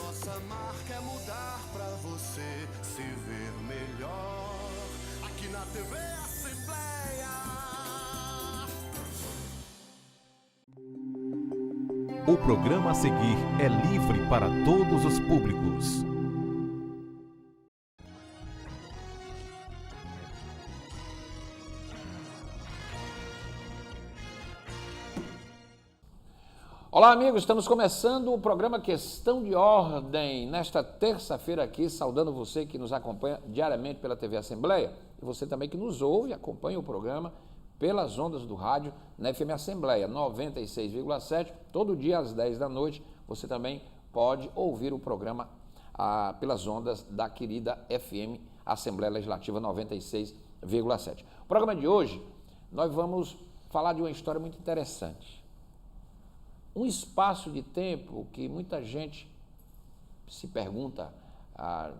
Nossa marca é mudar pra você se ver melhor. Aqui na TV Assembleia. O programa a seguir é livre para todos os públicos. Olá, amigos, estamos começando o programa Questão de Ordem, nesta terça-feira aqui, saudando você que nos acompanha diariamente pela TV Assembleia e você também que nos ouve e acompanha o programa pelas ondas do rádio na FM Assembleia 96,7, todo dia às 10 da noite, você também pode ouvir o programa pelas ondas da querida FM Assembleia Legislativa 96,7. O programa de hoje, nós vamos falar de uma história muito interessante. Um espaço de tempo que muita gente se pergunta há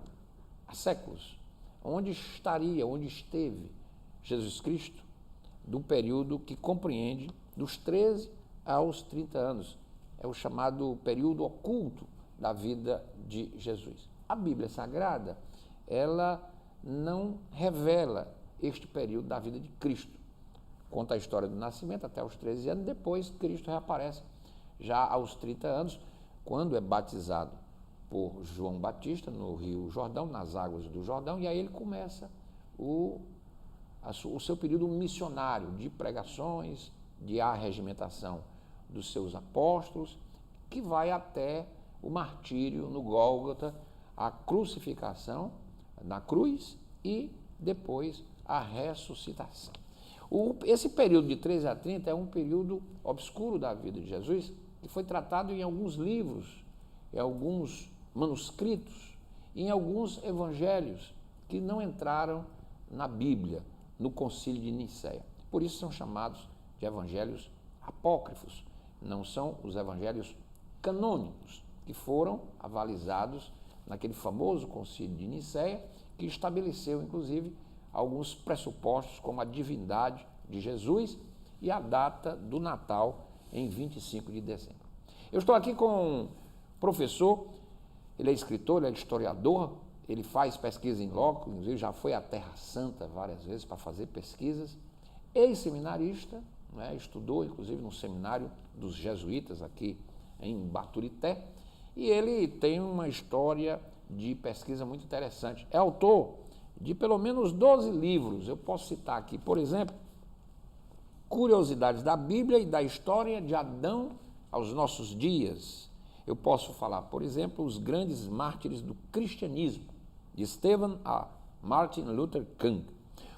séculos, onde estaria, onde esteve Jesus Cristo, do período que compreende dos 13 aos 30 anos. É o chamado período oculto da vida de Jesus. A Bíblia Sagrada, ela não revela este período da vida de Cristo. Conta a história do nascimento até os 13 anos, depois Cristo reaparece já aos 30 anos, quando é batizado por João Batista no Rio Jordão, nas águas do Jordão, e aí ele começa o seu período missionário de pregações, de arregimentação dos seus apóstolos, que vai até o martírio no Gólgota, a crucificação na cruz e depois a ressuscitação. Esse período de 13 a 30 é um período obscuro da vida de Jesus, que foi tratado em alguns livros, em alguns manuscritos, em alguns evangelhos que não entraram na Bíblia, no Concílio de Nicéia. Por isso são chamados de evangelhos apócrifos, não são os evangelhos canônicos, que foram avalizados naquele famoso Concílio de Nicéia, que estabeleceu, inclusive, alguns pressupostos, como a divindade de Jesus e a data do Natal, em 25 de dezembro. Eu estou aqui com um professor, ele é escritor, ele é historiador, ele faz pesquisa em loco, inclusive já foi à Terra Santa várias vezes para fazer pesquisas, ex-seminarista, né, estudou inclusive no seminário dos jesuítas aqui em Baturité, e ele tem uma história de pesquisa muito interessante. É autor de pelo menos 12 livros, eu posso citar aqui, por exemplo, Curiosidades da Bíblia e da História de Adão aos Nossos Dias. Eu posso falar, por exemplo, Os Grandes Mártires do Cristianismo, de Stephen A. Martin Luther King.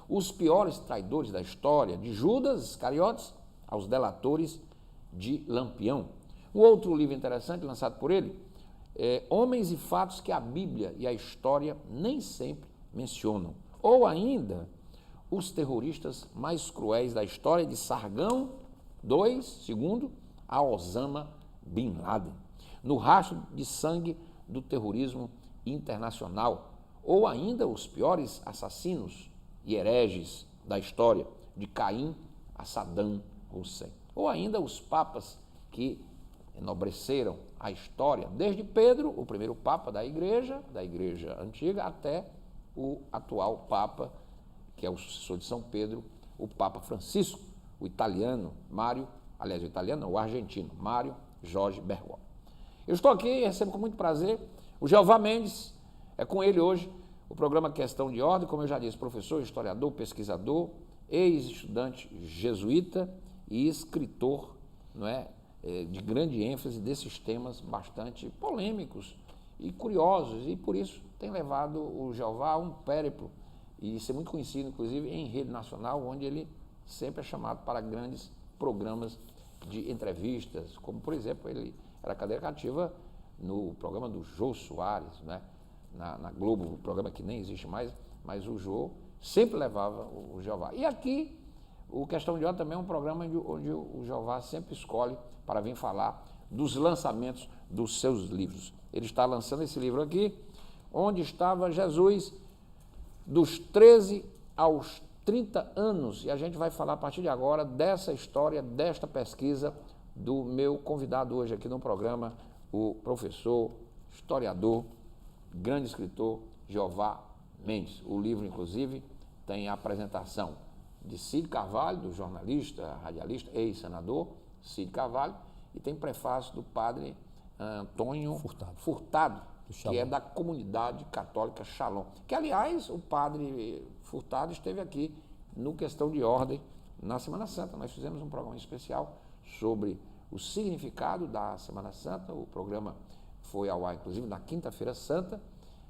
Os Piores Traidores da História, de Judas Iscariotes aos Delatores de Lampião. Um outro livro interessante, lançado por ele, é Homens e Fatos que a Bíblia e a História nem sempre mencionam. Ou ainda, Os Terroristas Mais Cruéis da História, de Sargão II a Osama Bin Laden, no rastro de sangue do terrorismo internacional, ou ainda Os Piores Assassinos e Hereges da História, de Caim a Saddam Hussein, ou ainda os papas que enobreceram a história, desde Pedro, o primeiro papa da igreja antiga, até o atual papa, que é o sucessor de São Pedro, o Papa Francisco, o italiano o argentino, Mário Jorge Bergoglio. Eu estou aqui e recebo com muito prazer o Jeová Mendes, é com ele hoje o programa Questão de Ordem, como eu já disse, professor, historiador, pesquisador, ex-estudante jesuíta e escritor, não é, de grande ênfase desses temas bastante polêmicos e curiosos, e por isso tem levado o Jeová a um périplo e ser muito conhecido, inclusive, em rede nacional, onde ele sempre é chamado para grandes programas de entrevistas, como, por exemplo, ele era cadeira cativa no programa do Jô Soares, né? na Globo, um programa que nem existe mais, mas o Jô sempre levava o Jeová. E aqui, o Questão de Ordem também é um programa onde o Jeová sempre escolhe para vir falar dos lançamentos dos seus livros. Ele está lançando esse livro aqui, Onde Estava Jesus, dos 13 aos 30 anos, e a gente vai falar a partir de agora dessa história, desta pesquisa do meu convidado hoje aqui no programa, o professor historiador, grande escritor, Jeová Mendes. O livro, inclusive, tem a apresentação de Cid Carvalho, do jornalista, radialista, ex-senador Cid Carvalho, e tem prefácio do padre Antônio Furtado, que é da comunidade católica Shalom. Que, aliás, o padre Furtado esteve aqui no Questão de Ordem na Semana Santa. Nós fizemos um programa especial sobre o significado da Semana Santa. O programa foi ao ar, inclusive, na Quinta-feira Santa,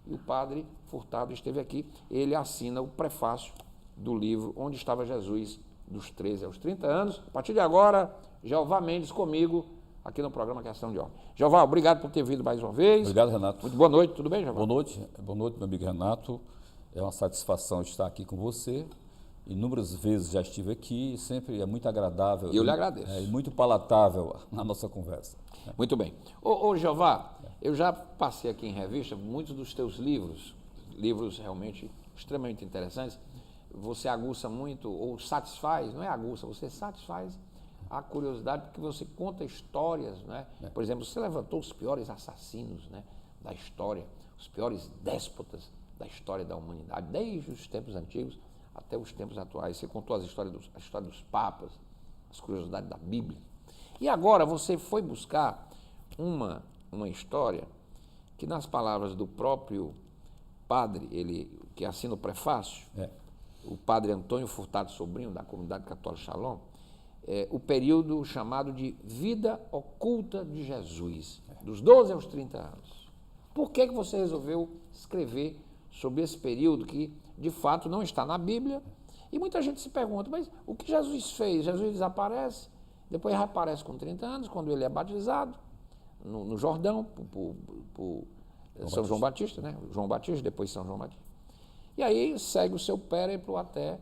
e o padre Furtado esteve aqui. Ele assina o prefácio do livro Onde Estava Jesus, dos 13 aos 30 anos. A partir de agora, Jeová Mendes comigo, aqui no programa Questão de Ordem. Jeová, obrigado por ter vindo mais uma vez. Obrigado, Renato. Muito boa noite, tudo bem, Jeová? Boa noite, meu amigo Renato. É uma satisfação estar aqui com você. Inúmeras vezes já estive aqui, sempre é muito agradável. E eu lhe agradeço. E muito palatável na nossa conversa. Muito bem. Ô Jeová, eu já passei aqui em revista muitos dos teus livros realmente extremamente interessantes. Você aguça muito, ou satisfaz, não é aguça, você satisfaz a curiosidade porque você conta histórias, né? Por exemplo, você levantou os piores assassinos, né, da história, os piores déspotas da história da humanidade, desde os tempos antigos até os tempos atuais. Você contou a história dos papas, as curiosidades da Bíblia. E agora você foi buscar uma história que, nas palavras do próprio padre, ele que assina o prefácio, o padre Antônio Furtado Sobrinho, da comunidade católica Shalom, o período chamado de vida oculta de Jesus, dos 12 aos 30 anos. Por que você resolveu escrever sobre esse período que, de fato, não está na Bíblia? E muita gente se pergunta, mas o que Jesus fez? Jesus desaparece, depois reaparece com 30 anos, quando ele é batizado no Jordão, por São João Batista, né? João Batista, depois São João Batista. E aí segue o seu périplo até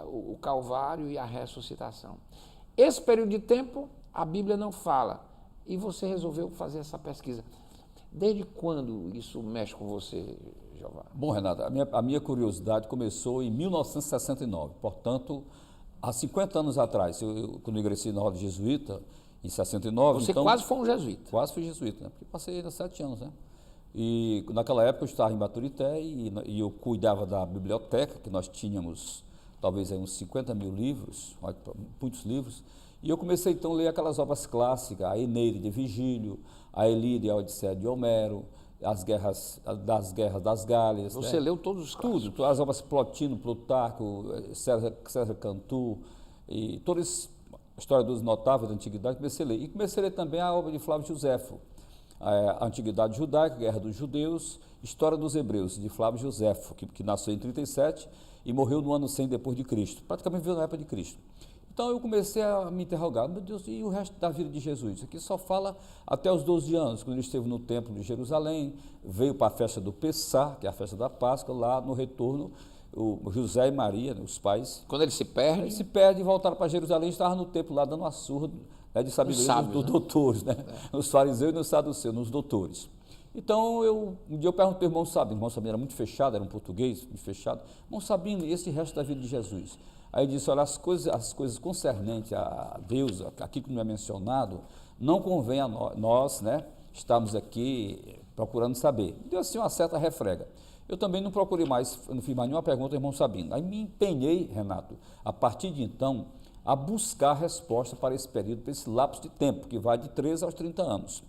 o Calvário e a ressuscitação. Esse período de tempo, a Bíblia não fala. E você resolveu fazer essa pesquisa. Desde quando isso mexe com você, Jeová? Bom, Renato, a minha curiosidade começou em 1969. Portanto, há 50 anos atrás, quando eu ingressei na ordem jesuíta, em 69... Você então, quase foi um jesuíta. Quase fui jesuíta, né? Porque passei ainda 7 anos, né? E naquela época eu estava em Baturité e eu cuidava da biblioteca, que nós tínhamos talvez aí uns 50 mil livros, muitos livros, e eu comecei então a ler aquelas obras clássicas, a Eneide de Virgílio, a Elíada e a Odisseia de Homero, as guerras das Gálias. Você leu todos os clássicos? Tudo, as obras Plotino, Plutarco, César Cantu, e todos os historiadores notáveis da Antiguidade, comecei a ler. E comecei a ler também a obra de Flávio Josefo, a Antiguidade Judaica, Guerra dos Judeus, História dos Hebreus, de Flávio Josefo, que nasceu em 37 e morreu no ano 100 depois de Cristo, praticamente viveu na época de Cristo. Então eu comecei a me interrogar, meu Deus, e o resto da vida de Jesus? Isso aqui só fala até os 12 anos, quando ele esteve no templo de Jerusalém, veio para a festa do Pessah, que é a festa da Páscoa, lá no retorno, o José e Maria, os pais. Quando ele se perde? Ele se perde e voltaram para Jerusalém, estava no templo lá dando uma surra de sabedoria dos doutores, né? Os fariseus e nos saduceus, nos doutores. Então, um dia eu perguntei ao irmão Sabino era muito fechado, era um português, muito fechado. Irmão Sabino, e esse resto da vida de Jesus? Aí ele disse, olha, as coisas concernentes a Deus, aquilo que não é mencionado, não convém a nós, né, estamos aqui procurando saber. Deu assim uma certa refrega. Eu também não procurei mais, não fiz mais nenhuma pergunta ao irmão Sabino. Aí me empenhei, Renato, a partir de então, a buscar resposta para esse período, para esse lapso de tempo, que vai de 13 aos 30 anos.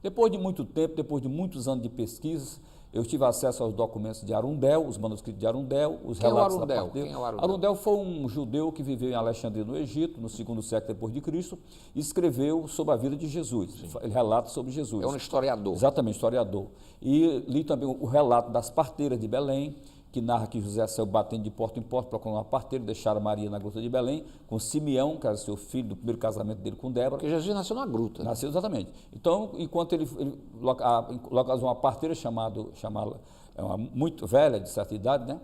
Depois de muito tempo, depois de muitos anos de pesquisas, eu tive acesso aos documentos de Arundel, os manuscritos de Arundel, os relatos da parte dele. Quem é o Arundel? Arundel foi um judeu que viveu em Alexandria, no Egito, no 2º século depois de Cristo, e escreveu sobre a vida de Jesus. Sim. Ele relata sobre Jesus. É um historiador. Exatamente, historiador. E li também o relato das parteiras de Belém, que narra que José saiu batendo de porta em porta, procurando uma parteira, deixaram Maria na gruta de Belém, com Simeão, que era seu filho do primeiro casamento dele com Débora. Porque Jesus nasceu na gruta. Nasceu, exatamente. Então, enquanto ele localizou uma parteira chamada muito velha, de certa idade, né?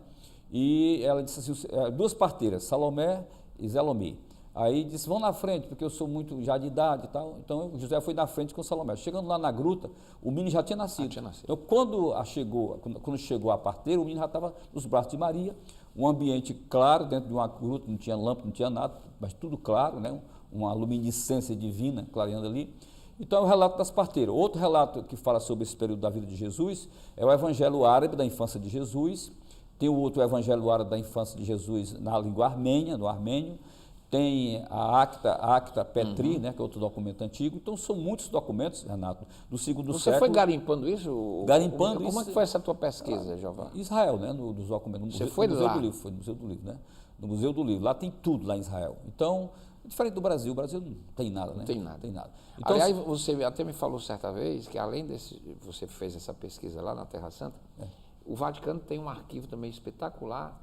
E ela disse assim, 2 parteiras, Salomé e Zelomê. Aí disse, vão na frente, porque eu sou muito já de idade e tal. Então, José foi na frente com Salomé. Chegando lá na gruta, o menino já tinha nascido. Então, quando chegou a parteira, o menino já estava nos braços de Maria, um ambiente claro, dentro de uma gruta, não tinha lâmpada, não tinha nada, mas tudo claro, né? Uma luminiscência divina clareando ali. Então é o relato das parteiras. Outro relato que fala sobre esse período da vida de Jesus é o Evangelho Árabe da infância de Jesus. Tem o outro Evangelho Árabe da infância de Jesus na língua armênia, no armênio. Tem a Acta Petri, né, que é outro documento antigo. Então são muitos documentos, Renato, do segundo século. Você foi garimpando isso? Garimpando Como isso. é que foi essa tua pesquisa, Jeová? Israel, né, dos documentos. Você foi no Museu lá? do Livro, foi no Museu do Livro, né? No Museu do Livro. Lá tem tudo, lá em Israel. Então, diferente do Brasil não tem nada, né? Não tem nada. Tem nada. Então, Aliás, você até me falou certa vez que além desse, você fez essa pesquisa lá na Terra Santa, o Vaticano tem um arquivo também espetacular.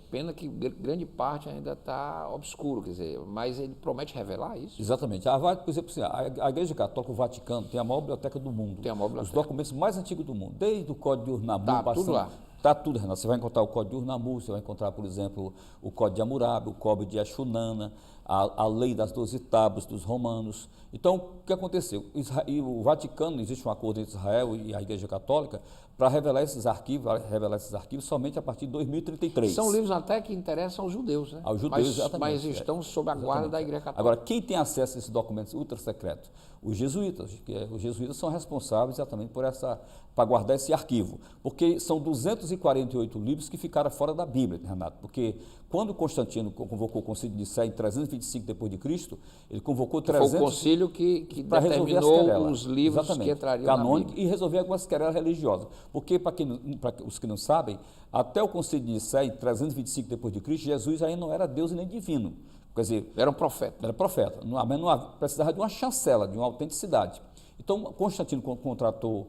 Pena que grande parte ainda está obscuro, quer dizer, mas ele promete revelar isso? exatamente. Por exemplo, assim, a Igreja Católica, o Vaticano, tem a maior biblioteca do mundo. Tem a maior biblioteca. Os documentos mais antigos do mundo, desde o Código de Urnamur, Tá tudo lá. Está tudo, Renato. Você vai encontrar o Código de Urnamur, você vai encontrar, por exemplo, o Código de Hammurabi, o Código de Ashunana, a lei das 12 tábuas dos romanos. Então, o que aconteceu? O Vaticano, existe um acordo entre Israel e a Igreja Católica para revelar esses arquivos somente a partir de 2033. São livros até que interessam aos judeus, né? Aos judeus, mas, exatamente. Mas estão sob a guarda da Igreja Católica. Agora, quem tem acesso a esses documentos ultra secretos? Os jesuítas. Os jesuítas são responsáveis exatamente para guardar esse arquivo, porque são 248 livros que ficaram fora da Bíblia, Renato, porque quando Constantino convocou o concílio de Nicéia em 325 d.C., ele convocou 300... Foi o concílio que determinou os livros que entrariam canônico, na Bíblia. E resolver algumas querelas religiosas, porque, para os que não sabem, até o concílio de Nicéia, em 325 d.C., Jesus ainda não era Deus e nem divino. Quer dizer, Era um profeta. Era profeta, mas precisava de uma chancela, de uma autenticidade. Então, Constantino contratou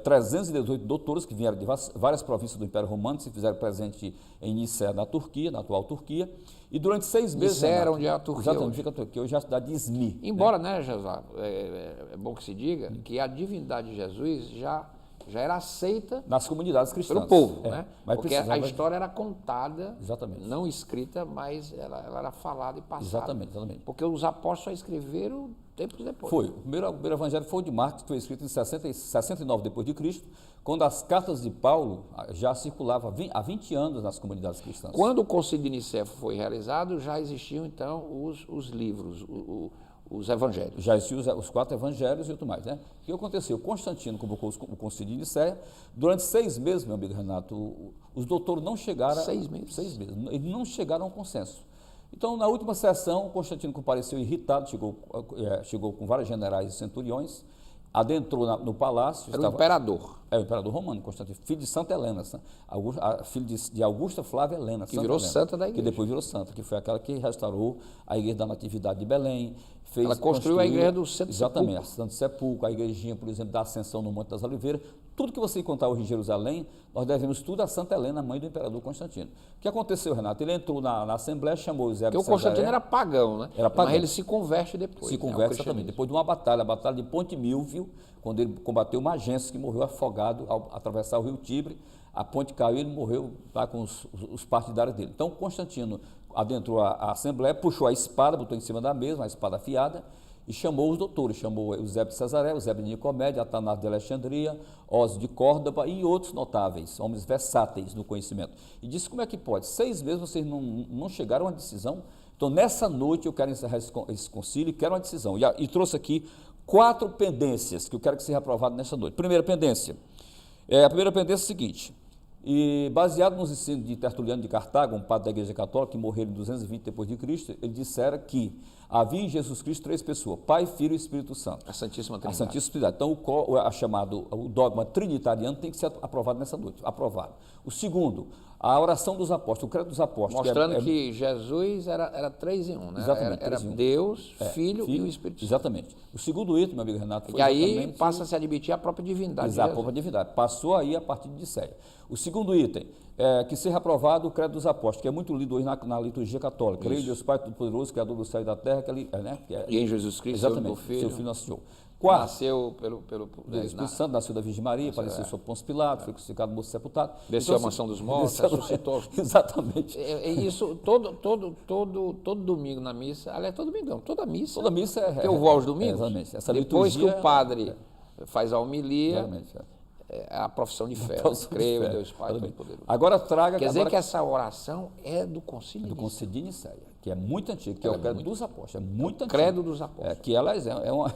318 doutores que vieram de várias províncias do Império Romano, se fizeram presente em Nicéia, na Turquia, na atual Turquia, e durante 6 meses... Nicéia era onde é a Turquia exatamente, hoje. fica a Turquia, hoje é a cidade de Izmir. Embora, né, José, é bom que se diga que a divindade de Jesus já era aceita nas comunidades cristãs. pelo povo, né? Mas porque a história era contada, exatamente, não escrita, mas ela era falada e passada. Exatamente. Porque os apóstolos só escreveram tempos depois. Foi. O primeiro evangelho foi o de Marcos, que foi escrito em 69 d.C., quando as cartas de Paulo já circulavam há 20 anos nas comunidades cristãs. Quando o concílio de Nicéia foi realizado, já existiam, então, os livros, os evangelhos. Já existiam os 4 evangelhos e outro mais, né? O que aconteceu? Constantino convocou o concílio de Nicéia. Durante 6 meses, meu amigo Renato, os doutores não chegaram... 6 meses? 6 meses. Eles não chegaram a um consenso. Então, na última sessão, Constantino compareceu irritado, chegou com vários generais e centuriões, adentrou no palácio... Era o imperador. É o imperador romano, Constantino, filho de Santa Helena, filho de Augusta Flávia Helena. Que virou santa da igreja. Que depois virou santa, que foi aquela que restaurou a Igreja da Natividade de Belém. Ela construiu a igreja do Santo Exatamente, Sepulcro. Santo Sepulcro, a igrejinha, por exemplo, da Ascensão no Monte das Oliveiras. Tudo que você encontrar hoje em Jerusalém, nós devemos tudo a Santa Helena, mãe do imperador Constantino. O que aconteceu, Renato? Ele entrou na Assembleia, chamou o Zé de Porque o Constantino era pagão, né? Era pagão. Mas ele se converte depois. Se converte, exatamente. Depois de uma batalha, a Batalha de Ponte Milvio, quando ele combateu Magenses, que morreu afogado ao atravessar o rio Tibre. A ponte caiu e ele morreu lá com os partidários dele. Então, Constantino adentrou a Assembleia, puxou a espada, botou em cima da mesa, uma espada afiada, e chamou os doutores, chamou Eusébio de Cesaré, Eusébio de Nicomédia, Atanásio de Alexandria, Ósio de Córdoba e outros notáveis, homens versáteis no conhecimento. E disse, como é que pode? 6 meses vocês não chegaram a uma decisão? Então, nessa noite, eu quero encerrar esse concílio e quero uma decisão. E trouxe aqui 4 pendências que eu quero que seja aprovado nessa noite. Primeira pendência. A primeira pendência é a seguinte: e baseado nos ensinos de Tertuliano de Cartago, um padre da Igreja Católica que morreu em 220 d.C., ele dissera que havia em Jesus Cristo 3 pessoas, Pai, Filho e Espírito Santo. A Santíssima Trindade. A Santíssima Trindade. Então, o dogma trinitariano tem que ser aprovado nessa noite. Aprovado. O segundo, a oração dos apóstolos, o credo dos apóstolos. Mostrando que Jesus era 3 em 1, né? Exatamente. Era Deus, Filho e o Espírito Santo. Exatamente. O segundo item, meu amigo Renato, foi e aí passa a se admitir a própria divindade. Exato, a própria divindade. Passou aí a partir de Nicéia. O segundo item, que seja aprovado o credo dos apóstolos, que é muito lido hoje na liturgia católica. Creio em Deus Pai Todo-Poderoso, Criador do céu e da terra, e em Jesus Cristo, exatamente, seu Filho nosso Senhor. Quarto, nasceu o Espírito Santo, nasceu da Virgem Maria, apareceu sob Pôncio Pilato, foi crucificado, morto, sepultado. Desceu a mansão dos mortos, ressuscitou. Exatamente. Isso todo domingo na missa, aliás, todo domingo não, toda missa. Toda missa que eu vou aos domingos. Exatamente. Essa depois liturgia, que o padre faz a homilia, exatamente, é a profissão de fé. Creio em Deus Pai Todo-Poderoso. Agora traga... Quer dizer que essa oração é do concílio de Nicéia. que é muito antiga, que é o Credo dos Apóstolos, é muito antiga. Credo dos Apóstolos. Que ela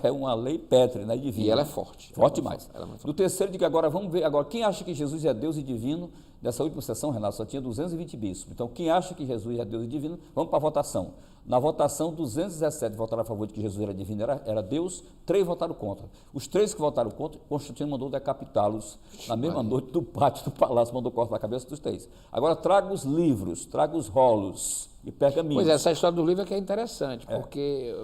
é uma lei pétrea, né, divina. E ela é forte. Forte demais. Ela é muito forte. No terceiro, diga agora, vamos ver, agora, quem acha que Jesus é Deus e divino? Nessa última sessão, Renato, só tinha 220 bispos. Então, quem acha que Jesus é Deus e divino, vamos para a votação. Na votação, 217 votaram a favor de que Jesus era divino, era Deus, 3 votaram contra. Os 3 que votaram contra, Constantino mandou decapitá-los na mesma noite do pátio do palácio, mandou cortar a cabeça dos 3. Agora, traga os livros, traga os rolos e pergaminhos. Pois é, essa história do livro é que é interessante, porque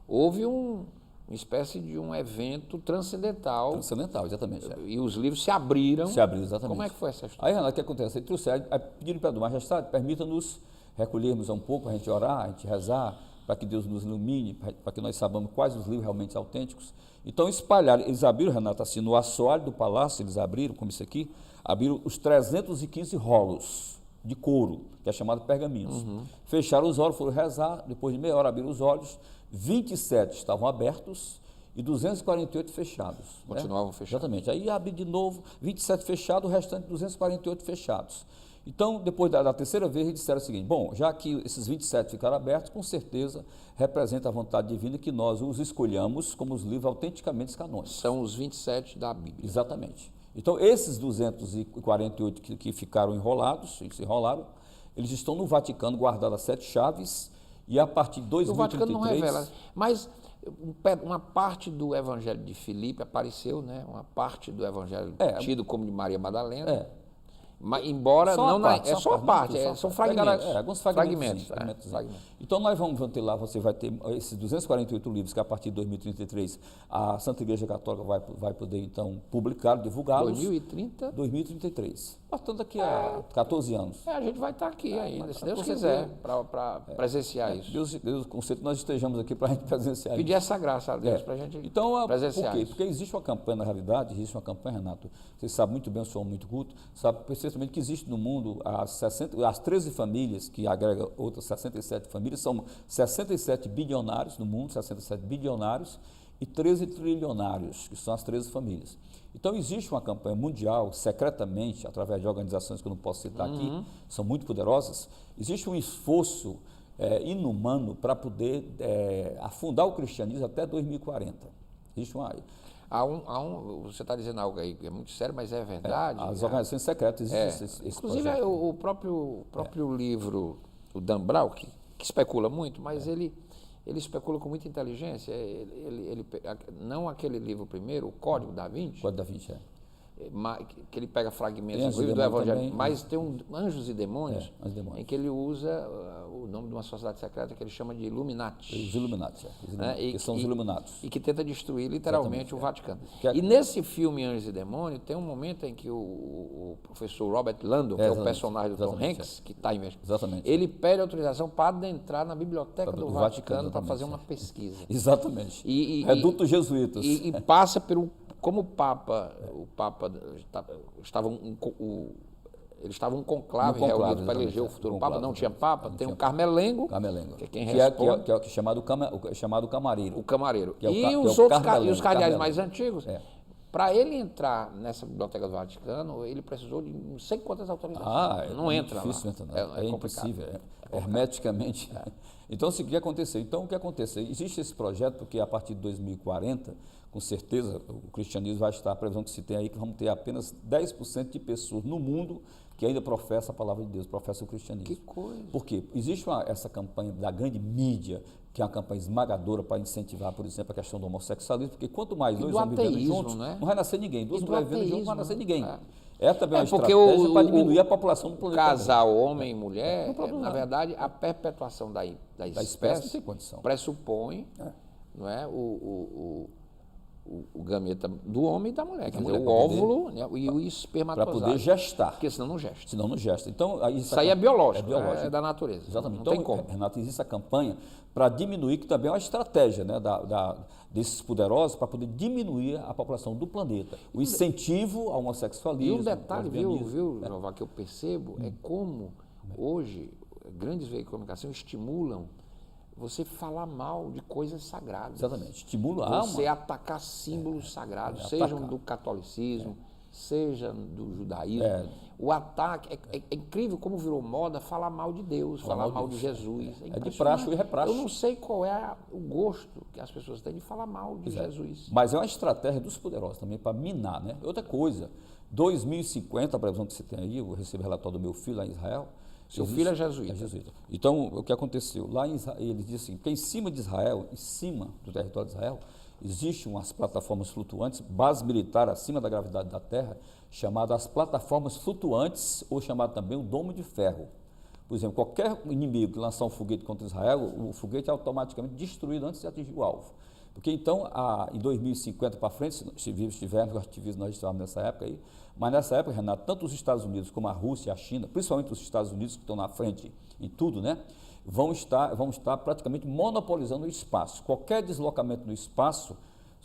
houve uma espécie de um evento transcendental. Transcendental, exatamente. E os livros se abriram. Se abriram, exatamente. Como é que foi essa história? Aí, Renato, o que acontece? Aí trouxeram, pediram para a majestade, permita-nos recolhermos um pouco, a gente orar, a gente rezar, para que Deus nos ilumine, para que nós saibamos quais os livros realmente autênticos. Então, espalharam, eles abriram, Renato, assim, no assoalho do palácio, eles abriram, como isso aqui, abriram os 315 rolos de couro, que é chamado pergaminhos. Fecharam os olhos, foram rezar, depois de meia hora abriram os olhos, 27 estavam abertos e 248 fechados. Continuavam fechados. Exatamente. Aí abre de novo, 27 fechados, o restante 248 fechados. Então, depois da terceira vez, eles disseram o seguinte: bom, já que esses 27 ficaram abertos, com certeza representa a vontade divina que nós os escolhamos como os livros autenticamente canônicos. São os 27 da Bíblia. Exatamente. Então, esses 248 que ficaram enrolados, se enrolaram, eles estão no Vaticano, guardados as 7 chaves, e a partir de 2033... O Vaticano não revela, mas uma parte do Evangelho de Filipe apareceu, né? Uma parte do Evangelho tido como de Maria Madalena. Mas, embora só não parte, é só a parte, são fragmentos. Alguns fragmentos. Fragmentos. Então nós vamos ter lá, você vai ter esses 248 livros que a partir de 2033 a Santa Igreja Católica vai poder então publicar, divulgá-los. 2033. Portanto, daqui a 14 anos. A gente vai estar aqui ainda, se Deus quiser, para presenciar isso. Deus concede que nós estejamos aqui para a gente presenciar Pedir isso. essa graça a Deus para a gente presenciar por quê? isso. Porque existe uma campanha, na realidade, existe uma campanha, Renato, vocês sabem muito bem, eu sou muito culto, sabe perfeitamente que existe no mundo as 13 famílias, que agrega outras 67 famílias, são 67 bilionários no mundo, 67 bilionários e 13 trilionários, que são as 13 famílias. Então, existe uma campanha mundial, secretamente, através de organizações que eu não posso citar aqui, são muito poderosas, existe um esforço inumano para poder afundar o cristianismo até 2040. Existe uma... você está dizendo algo aí que é muito sério, mas é verdade. As organizações secretas existem esse Inclusive, projeto. o próprio livro, o Dan Brown, que especula muito, mas ele especula com muita inteligência. Não aquele livro primeiro, o Código da Vinci. O Código da Vinci, que ele pega fragmentos do livro do Evangelho, também, mas tem Anjos e Demônios, em que ele usa o nome de uma sociedade secreta que ele chama de Illuminati. Os Illuminati, que são os Iluminados. E que tenta destruir literalmente o Vaticano. E nesse filme Anjos e Demônios, tem um momento em que o professor Robert Landon, que é o personagem do Tom Hanks, que está investigando, ele pede autorização para adentrar na biblioteca do Vaticano para fazer uma pesquisa. Exatamente. Reduto jesuítas. E passa como o Papa eles estavam um conclave reunido para eleger o futuro Papa, não tinha Papa, tem um Carmelengo, que é quem responde. Que é chamado camareiro. O camareiro. E os cardeais mais antigos, para ele entrar nessa biblioteca do Vaticano, ele precisou de não sei quantas autorizações. Não entra difícil lá. É impossível, hermeticamente. Então, o que aconteceu? Então, o que aconteceu? Existe esse projeto porque a partir de 2040, com certeza, o cristianismo vai estar, a previsão que se tem aí, que vamos ter apenas 10% de pessoas no mundo que ainda professa a palavra de Deus, professa o cristianismo. Que coisa! Por quê? Existe essa campanha da grande mídia, que é uma campanha esmagadora para incentivar, por exemplo, a questão do homossexualismo, porque quanto mais dois homens vivendo juntos, não vai nascer ninguém. Duas mulheres vivendo juntos, não vai nascer ninguém. É também uma estratégia para diminuir a população do planeta. Casal homem e mulher, na verdade, a perpetuação da espécie não tem condição. Pressupõe não é, o gameta do homem e da mulher, quer dizer, o óvulo e o espermatozoide. Para poder gestar. Porque senão não gesta. Senão não gesta. Então, isso aí é biológico, é da natureza. Exatamente. Não então, tem como. Renato, existe a campanha para diminuir, que também é uma estratégia, né, desses poderosos, para poder diminuir a população do planeta. O incentivo ao homossexualismo. E um detalhe, viu, Jeová, que eu percebo, é como hoje grandes veículos de comunicação estimulam você falar mal de coisas sagradas. Exatamente. Estimula você atacar símbolos sagrados, sejam do catolicismo, seja do judaísmo, o ataque, é incrível como virou moda falar mal de Deus, falar mal de Jesus. É de praxe e repraxe. Eu não sei qual é o gosto que as pessoas têm de falar mal de Jesus. Mas é uma estratégia dos poderosos também para minar, né? Outra coisa, 2050, a previsão que você tem aí, eu recebi o relatório do meu filho lá em Israel. Seu filho é jesuíta. É jesuíta. Então, o que aconteceu? Lá em Israel, ele disse assim, que em cima de Israel, em cima do território de Israel, existem umas plataformas flutuantes, base militar acima da gravidade da Terra, chamadas as plataformas flutuantes, ou chamado também o domo de ferro. Por exemplo, qualquer inimigo que lançar um foguete contra Israel, o foguete é automaticamente destruído antes de atingir o alvo. Porque então, em 2050 para frente, se vivos estivermos, nós estávamos nessa época aí, mas nessa época, Renato, tanto os Estados Unidos como a Rússia e a China, principalmente os Estados Unidos que estão na frente em tudo, né, vão estar praticamente monopolizando o espaço. Qualquer deslocamento no espaço,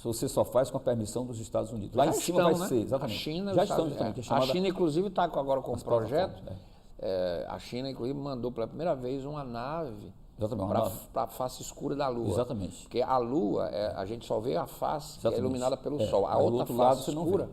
você só faz com a permissão dos Estados Unidos. Lá em cima vai ser, exatamente. A China, já estão, exatamente. A China, inclusive, está agora com um projeto. A China, inclusive, mandou pela primeira vez uma nave para a face escura da Lua. Exatamente. Porque a Lua, a gente só vê a face que é iluminada pelo Sol. A outra face lado, escura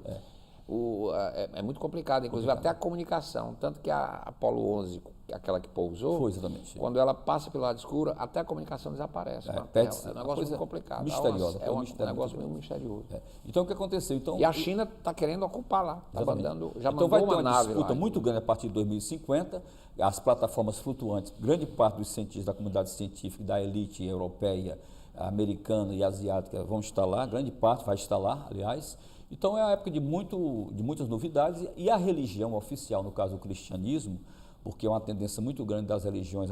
é muito complicado, inclusive até a comunicação. Tanto que a Apollo 11, aquela que pousou, foi exatamente. Quando ela passa pelo lado escuro, até a comunicação desaparece. É um negócio muito complicado. Misteriosa. É um negócio meio misterioso. Então, o que aconteceu? Então, e a China está querendo ocupar lá. Tá mandando, já então, mandou vai ter uma nave disputa lá, muito grande a partir de 2050. As plataformas flutuantes, grande parte dos cientistas da comunidade científica, da elite europeia, americana e asiática vão estar lá, grande parte vai estar lá, aliás. Então, é a época de muitas novidades, e a religião oficial, no caso o cristianismo, porque é uma tendência muito grande das religiões,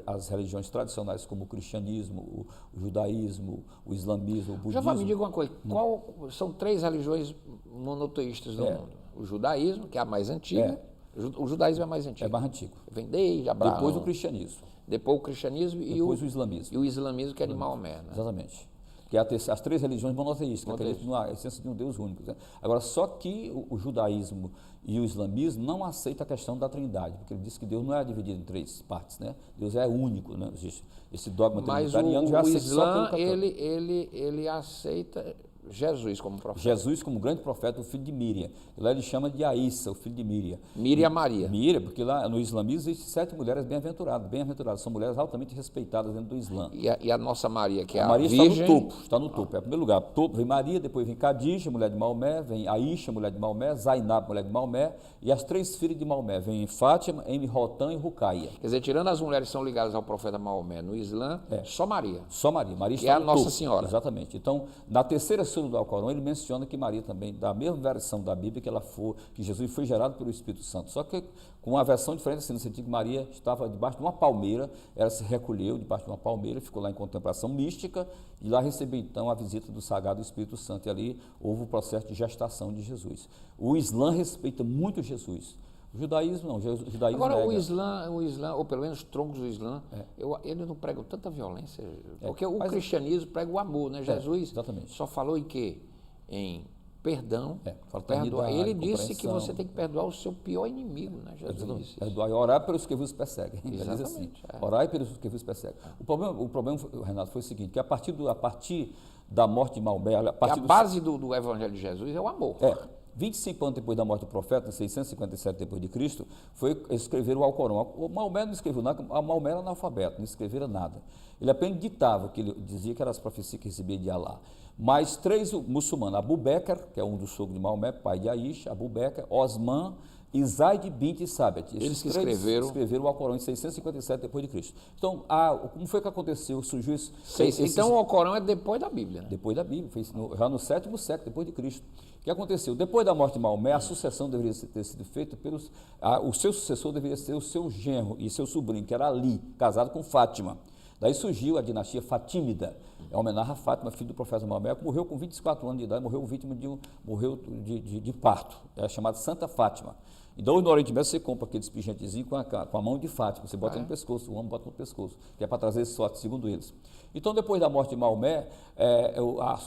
as religiões tradicionais como o cristianismo, o judaísmo, o islamismo, o budismo. Já me diga uma coisa, são 3 religiões monoteístas no mundo. O judaísmo, que é a mais antiga, o judaísmo é mais antigo. É mais antigo. Vem desde Abraão. Depois o cristianismo. Depois o cristianismo depois o islamismo. E o islamismo, que é de Maomé. Né? Exatamente. Que é as 3 religiões monoteístas, que acreditam na essência de um Deus único. Né? Agora, só que o judaísmo e o islamismo não aceitam a questão da trindade, porque ele diz que Deus não é dividido em 3 partes, né? Deus é único, né? Esse dogma trinitariano já aceita só pelo católico. Ele aceita Jesus como profeta. Jesus como grande profeta, o filho de Míriam. E lá ele chama de Aissa, o filho de Míriam. Míriam Maria. Míriam, porque lá no islamismo existem 7 mulheres bem-aventuradas. Bem-aventuradas, são mulheres altamente respeitadas dentro do Islã. E a nossa Maria, que é a Maria virgem... está no topo. É o primeiro lugar. Topo, vem Maria, depois vem Khadija, mulher de Maomé, vem Aisha, mulher de Maomé, Zainab, mulher de Maomé, e as 3 filhas de Maomé, vem Fátima, Rotan e Rucaia. Quer dizer, tirando as mulheres que são ligadas ao profeta Maomé no Islã, só Maria. Só Maria. Maria que é a Nossa Senhora. Exatamente. Então, na terceira sura do Alcorão, ele menciona que Maria também, da mesma versão da Bíblia, que Jesus foi gerado pelo Espírito Santo. Só que com uma versão diferente, assim, no sentido que Maria estava debaixo de uma palmeira, ela se recolheu debaixo de uma palmeira, ficou lá em contemplação mística, e lá recebeu então a visita do Sagrado Espírito Santo, e ali houve o processo de gestação de Jesus. O Islã respeita muito Jesus. O judaísmo não, o judaísmo Agora, nega. o Islã, ou pelo menos os troncos do Islã, ele não prega tanta violência, porque o cristianismo prega o amor, né? Jesus só falou em quê? Em perdão, perdoar. Ele disse que você tem que perdoar o seu pior inimigo, né? Jesus disse perdoar e orar pelos que vos perseguem. Exatamente. Assim, orar pelos que vos perseguem. O problema, Renato, foi o seguinte, que a partir da morte de Maomé... A base do Evangelho de Jesus é o amor. 25 anos depois da morte do profeta, em 657 depois de Cristo, foi escrever o Alcorão. O Maomé não escreveu nada, a Maomé era analfabeto, não escrevera nada. Ele apenas ditava, que ele dizia que eram as profecias que recebia de Alá. Mas 3 muçulmanos, Abu Bakr, que é um dos sogros de Maomé, pai de Aisha, Abu Bakr, Osman e Zaid bint Sabit. Eles que escreveram o Alcorão em 657 depois de Cristo. Então, como foi que aconteceu? Surgiu isso. Então, o Alcorão é depois da Bíblia, né? Depois da Bíblia, já no 7º século depois de Cristo. O que aconteceu? Depois da morte de Maomé, a sucessão deveria ter sido feita o seu sucessor deveria ser o seu genro e seu sobrinho, que era Ali, casado com Fátima. Daí surgiu a dinastia fatímida, em homenagem a Fátima, filho do profeta Maomé, que morreu com 24 anos de idade, morreu vítima de parto, é chamada Santa Fátima. Então, no Oriente Médio, você compra aqueles pijantezinhos com a mão de Fátima, você bota no pescoço, o homem bota no pescoço, que é para trazer sorte, segundo eles. Então, depois da morte de Maomé,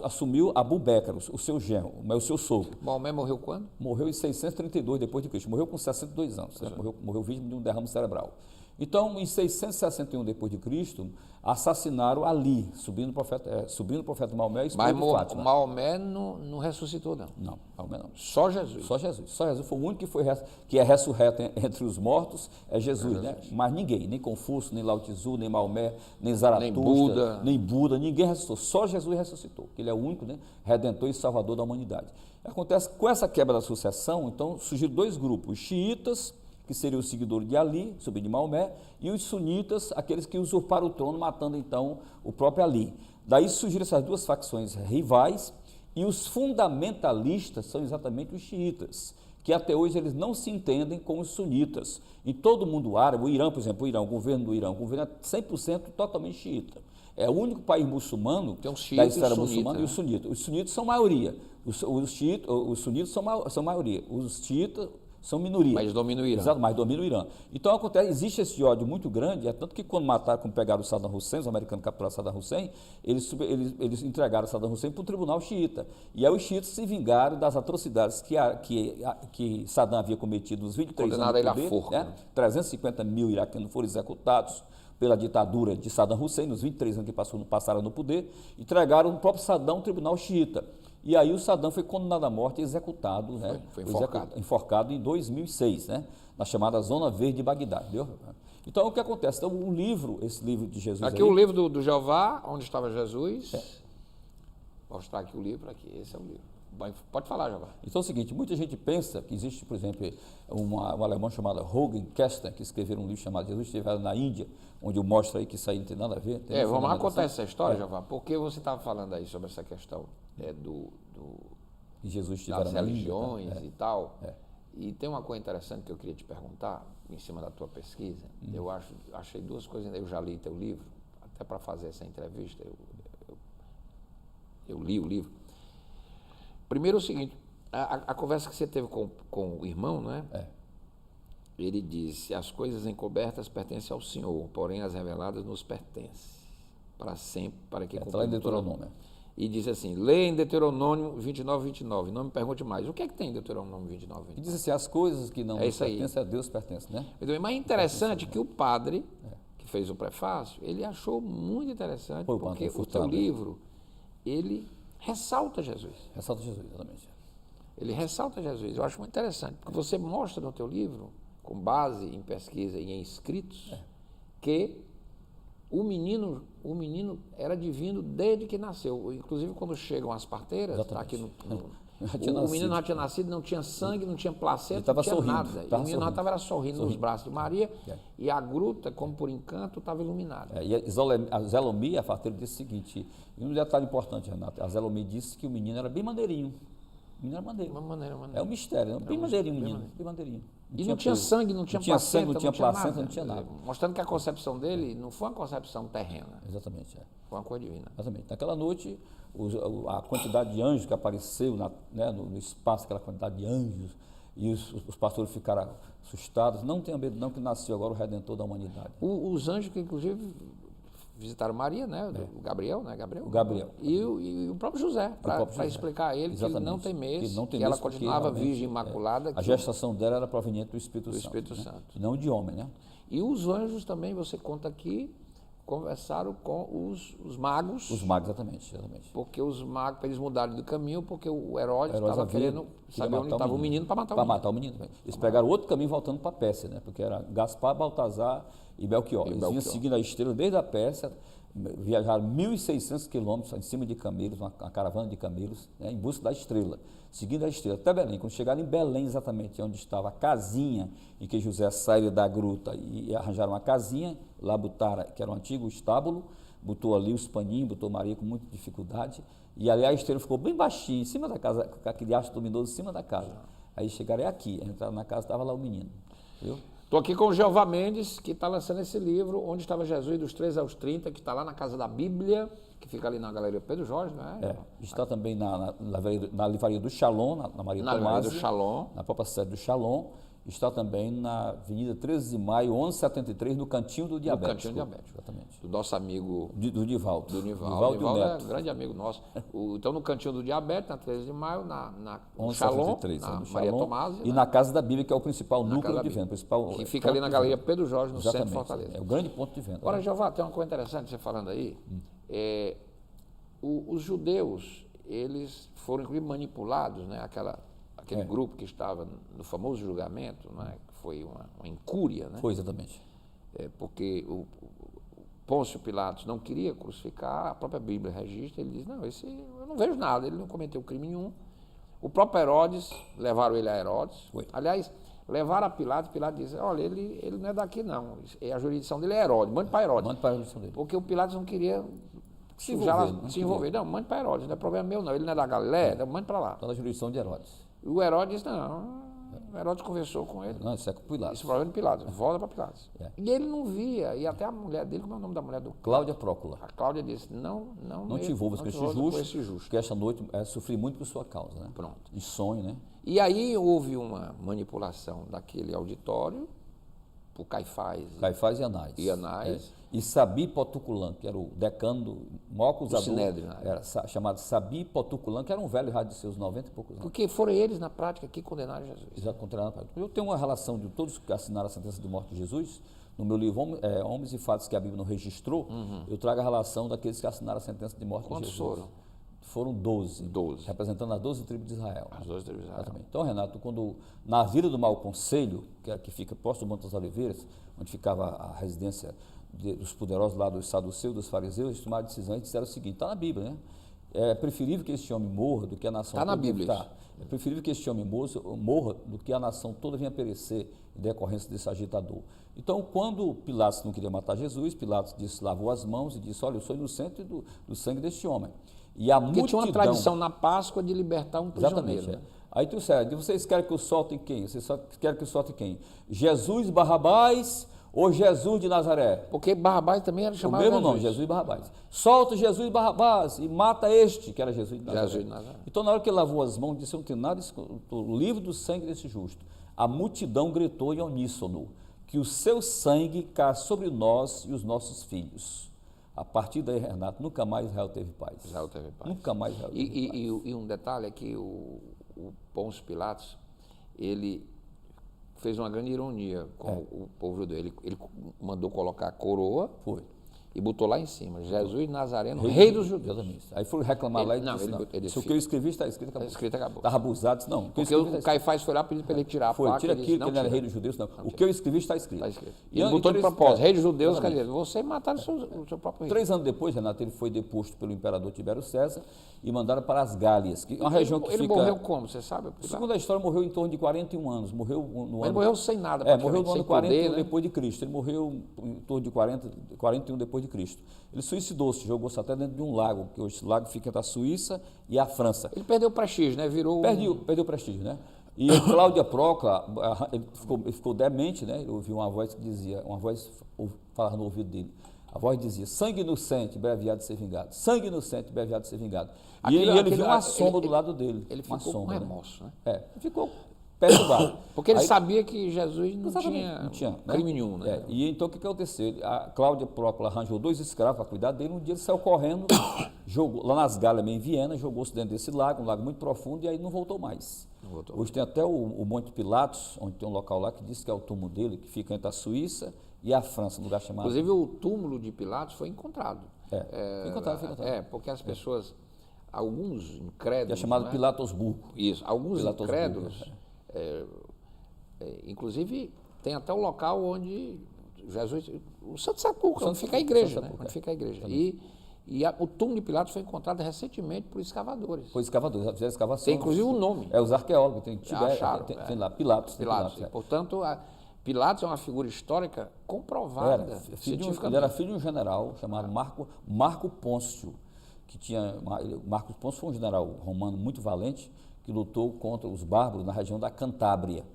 assumiu Abu Bakr, o seu genro, o seu sogro. Maomé morreu quando? Morreu em 632 depois de Cristo, morreu com 62 anos, morreu vítima de um derrame cerebral. Então, em 661 d.C., assassinaram Ali, subindo o profeta Maomé e esposa Mas de Fátima. Maomé não ressuscitou, não. Não, Maomé não. Só Jesus. Só Jesus. Só Jesus foi o único que é ressurreto entre os mortos, é Jesus, né? Mas ninguém, nem Confúcio, nem Lao Tzu, nem Maomé, nem Zaratustra, nem Buda, ninguém ressuscitou. Só Jesus ressuscitou, que ele é o único, né, redentor e salvador da humanidade. Acontece que com essa quebra da sucessão, então, surgiram dois grupos, os xiitas, que seriam os seguidores de Ali, sobrinho de Maomé, e os sunitas, aqueles que usurparam o trono, matando então o próprio Ali. Daí surgiram essas duas facções rivais, e os fundamentalistas são exatamente os xiitas, que até hoje eles não se entendem com os sunitas. Em todo o mundo árabe, o Irã, por exemplo, o governo do Irã, o governo é 100% totalmente xiita. É o único país muçulmano da esfera muçulmana, e os sunitas. Os sunitas são maioria, os sunitas são maioria, os xiitas são minoria. Mas domina o Irã. Exato, mas domina o Irã. Então acontece, existe esse ódio muito grande, é tanto que quando pegaram o Saddam Hussein, os americanos capturaram Saddam Hussein, eles entregaram Saddam Hussein para o tribunal xiita. E aí os xiitas se vingaram das atrocidades que Saddam havia cometido nos 23 anos de poder, forca, né? 350 mil iraquianos foram executados pela ditadura de Saddam Hussein, nos 23 anos que passaram no poder, entregaram o próprio Saddam ao tribunal xiita. E aí o Saddam foi condenado à morte e executado, né? Foi enforcado em 2006, né? Na chamada Zona Verde de Bagdá, entendeu? Então, o que acontece? Então, esse livro de Jesus aqui aí, o livro do Jeová, onde estava Jesus. Vou mostrar aqui o livro, aqui, esse é o livro. Pode falar, Jeová. Então é o seguinte, muita gente pensa que existe, por exemplo, um alemão chamado Jürgen Kästner, que escreveu um livro chamado Jesus Esteve na Índia, onde eu mostro aí que isso aí não tem nada a ver. Vamos lá contar essa história, Jeová, porque você estava falando aí sobre essa questão E Jesus das na religiões Índia, e tal. E tem uma coisa interessante que eu queria te perguntar, em cima da tua pesquisa. Eu achei duas coisas, eu já li teu livro, até para fazer essa entrevista, eu li o livro. Primeiro o seguinte, a conversa que você teve com o irmão, né? Ele disse, as coisas encobertas pertencem ao Senhor, porém as reveladas nos pertencem, para sempre, para que está lá em Deuteronômio. E diz assim, lê em Deuteronômio 29, 29, não me pergunte mais. O que é que tem em Deuteronômio 29, 29? E diz assim, as coisas que não nos pertencem a Deus pertencem, né? Mas é interessante que o padre, que fez o prefácio, ele achou muito interessante, porque o teu livro, ele ressalta Jesus. Ressalta Jesus, exatamente. Ele ressalta Jesus. Eu acho muito interessante, porque você mostra no teu livro, com base em pesquisa e em escritos, que o menino era divino desde que nasceu. Inclusive, quando chegam as parteiras, tá aqui o menino não tinha nascido, não tinha sangue, não tinha placenta, não tinha nada. E o menino estava sorrindo nos braços de Maria, e a gruta, como por encanto, estava iluminada. E a Zelomia, a parteira, disse o seguinte, e um detalhe importante, Renato, a Zelomia disse que o menino era bem maneirinho. O menino era maneiro. É um mistério, bem maneirinho o menino, bem maneirinho. E não tinha sangue, não tinha placenta, não tinha nada. Mostrando que a concepção dele não foi uma concepção terrena. Exatamente. Foi uma coisa divina. Exatamente. Naquela noite, a quantidade de anjos que apareceu no espaço, aquela quantidade de anjos, e os pastores ficaram assustados. Não tenha medo não, que nasceu agora o Redentor da humanidade. Os anjos que, inclusive, visitaram Maria, né? O Gabriel, né? O Gabriel. E o próprio José, para explicar a ele que ele não tem mês, que ela continuava virgem imaculada. A gestação dela era proveniente do Espírito Santo. Não de homem, né? E os anjos também, você conta aqui, conversaram com os magos. Os magos, exatamente. Porque os magos, eles mudaram do caminho, porque o Herodes estava querendo saber onde estava o menino para matar o menino. Eles pegaram outro caminho voltando para a Pérsia, né? Porque era Gaspar, Baltazar e Belchior. Eles vinham seguindo a estrela desde a Pérsia, viajaram 1.600 quilômetros em cima de camelos, uma caravana de camelos, né, em busca da estrela, seguindo a estrela até Belém. Quando chegaram em Belém, exatamente onde estava a casinha em que José saiu da gruta e arranjaram uma casinha, lá botaram, que era um antigo estábulo, botou ali os paninhos, botou Maria com muita dificuldade, e ali a estrela ficou bem baixinha, em cima da casa, com aquele haste luminoso em cima da casa. Aí chegaram aqui, entraram na casa, estava lá o menino, viu? Estou aqui com o Jeová Mendes, que está lançando esse livro, Onde Estava Jesus, dos 3 aos 30, que está lá na Casa da Bíblia, que fica ali na Galeria Pedro Jorge, não é? Está também na livraria do Shalom, na Maria Tomás. Do Shalom. Na própria sede do Shalom. está também na Avenida 13 de Maio, 1173, no Cantinho do Diabético. No Cantinho do Diabético. Exatamente. Do nosso amigo... Do Nivaldo. Do Nivaldo. Nivaldo Nivaldo é Neto. um grande amigo nosso. Então, no Cantinho do Diabético, na 13 de Maio, no 1173, Shalom, na no Maria Shalom, Tomás. E na Casa da Bíblia, que é o principal núcleo de Bíblia, venda. Principal que fica ali na Galeria Pedro Jorge, no centro de Fortaleza. É o grande ponto de venda. Agora, Jeová, tem uma coisa interessante você falando aí. Os judeus, eles foram inclusive manipulados, né? Aquele grupo que estava no famoso julgamento, né? Que foi uma incúria, né? Foi, exatamente. Porque o Pôncio Pilatos não queria crucificar, a própria Bíblia registra, ele diz, não, eu não vejo nada, ele não cometeu crime nenhum. O próprio Herodes, levaram ele a Herodes. Foi. Aliás, levaram a Pilatos, Pilatos disse, olha, ele não é daqui não, a jurisdição dele é Herodes, mande para Herodes. Mande para a jurisdição dele. Porque o Pilatos não queria Se envolver. Não, mande para Herodes, não é problema meu não, ele não é da Galiléia, então mande para lá. Está na jurisdição de Herodes. O Herodes disse, não, o Herodes conversou com ele. Não, isso é com Pilatos. Esse problema de Pilatos, volta para Pilatos. É. E ele não via, e até a mulher dele, como é o nome da mulher do Cláudia Prócula. A Cláudia disse, não te envolvas com esse justo, porque esta noite sofri muito por sua causa, né? Pronto. De sonho, né? E aí houve uma manipulação daquele auditório por Caifás e Anás. E Anás. E Sabi Potuculã, que era o decano do maior acusador. Sinédrio, né? Era chamado Sabi Potuculã, que era um velho já de seus 90 e poucos anos. Porque foram eles, na prática, que condenaram Jesus. Já condenaram na prática. Eu tenho uma relação de todos que assinaram a sentença de morte de Jesus. No meu livro Homens e Fatos que a Bíblia não registrou, eu trago a relação daqueles que assinaram a sentença de morte Quantos de Jesus. foram? Foram 12. 12. Representando as 12 tribos de Israel. As 12 tribos de Israel. Exatamente. Então, Renato, quando na Vila do Mau Conselho, que fica próximo do Monte das Oliveiras, onde ficava a residência dos poderosos lá dos saduceus, dos fariseus, eles tomaram a decisão e disseram o seguinte, está na Bíblia, né? É preferível que este homem morra do que a nação toda. Está na Bíblia. Tá. É preferível que este homem morra do que a nação toda venha perecer em decorrência desse agitador. Então, quando Pilatos não queria matar Jesus, Pilatos disse, lavou as mãos e disse, olha, eu sou inocente do sangue deste homem. E a Porque tinha uma tradição na Páscoa de libertar um prisioneiro. Exatamente. Aí tu disse, vocês querem que eu solte quem? Vocês querem que eu solte quem? Jesus Barrabás ou Jesus de Nazaré? Porque Barrabás também era chamado o mesmo nome, Jesus Barrabás. Solta Jesus Barrabás e mata este, que era Jesus de Nazaré. Jesus de Nazaré. Então, na hora que ele lavou as mãos, disse, eu não tenho nada, estou livre do sangue desse justo. A multidão gritou em uníssono, que o seu sangue caia sobre nós e os nossos filhos. A partir daí, Renato, nunca mais Israel teve paz. Israel teve paz. Nunca mais Israel teve paz. E um detalhe é que o Pôncio Pilatos, ele fez uma grande ironia com o povo judeu. Ele mandou colocar a coroa. Foi. E botou lá em cima, Jesus Nazareno, rei dos judeus. Exatamente. Aí foram reclamar lá e disse, ele se o que eu escrevi está escrito, acabou. Está escrito, acabou. Estava abusado, disse, não. Porque o Caifás foi lá pedir para ele tirar a placa. Tira aquilo, disse, que ele era rei dos judeus, não. O que eu escrevi está escrito. Está escrito. E ele botou de propósito, rei dos judeus, quer dizer, você mataram o seu próprio rei. 3 anos depois, Renato, ele foi deposto pelo imperador Tibério César e mandaram para as Gálias, que é uma região que ele fica... morreu como, você sabe? Segundo a história, morreu em torno de 41 anos. Morreu no Ele morreu sem nada. Morreu no ano 41 poder, né? depois de Cristo. Ele morreu em torno de 41 depois de Cristo. Ele suicidou-se, jogou-se até dentro de um lago, que hoje esse lago fica entre a Suíça e a França. Ele perdeu o prestígio, né? Perdeu o prestígio, né? E Cláudia Prócula, ele ficou demente, né? Ele ouviu uma voz que dizia, falava no ouvido dele. A voz dizia, sangue inocente, breve há de ser vingado. Sangue inocente, breve há de ser vingado. E ele viu uma sombra do lado dele. Ele ficou com remorso, né? Ele ficou perturbado. Porque ele sabia que Jesus não tinha crime nenhum, né? E então o que aconteceu? A Cláudia Prócula arranjou 2 escravos para cuidar dele. Um dia ele saiu correndo, jogou lá nas Gálias, em Viena, jogou-se dentro desse lago, um lago muito profundo, e aí não voltou mais. Hoje tem até o Monte Pilatos, onde tem um local lá que diz que é o túmulo dele, que fica entre a Suíça e a França, um lugar chamado... Inclusive o túmulo de Pilatos foi encontrado. Foi encontrado. Porque as pessoas, alguns incrédulos... Que é chamado Pilatosburgo. Isso, alguns incrédulos... inclusive, tem até o local onde Jesus... O Santo Sepulcro, onde fica a igreja, né? Onde fica a igreja. O túmulo de Pilatos foi encontrado recentemente por escavadores. Foi escavadores, fizeram escavação. Tem inclusive o nome. Os arqueólogos, tem lá, Pilatos. Portanto, Pilatos é uma figura histórica comprovada. Ele era filho de um general chamado Marco Pôncio, que tinha... Marco Pôncio foi um general romano muito valente, que lutou contra os bárbaros na região da Cantábria.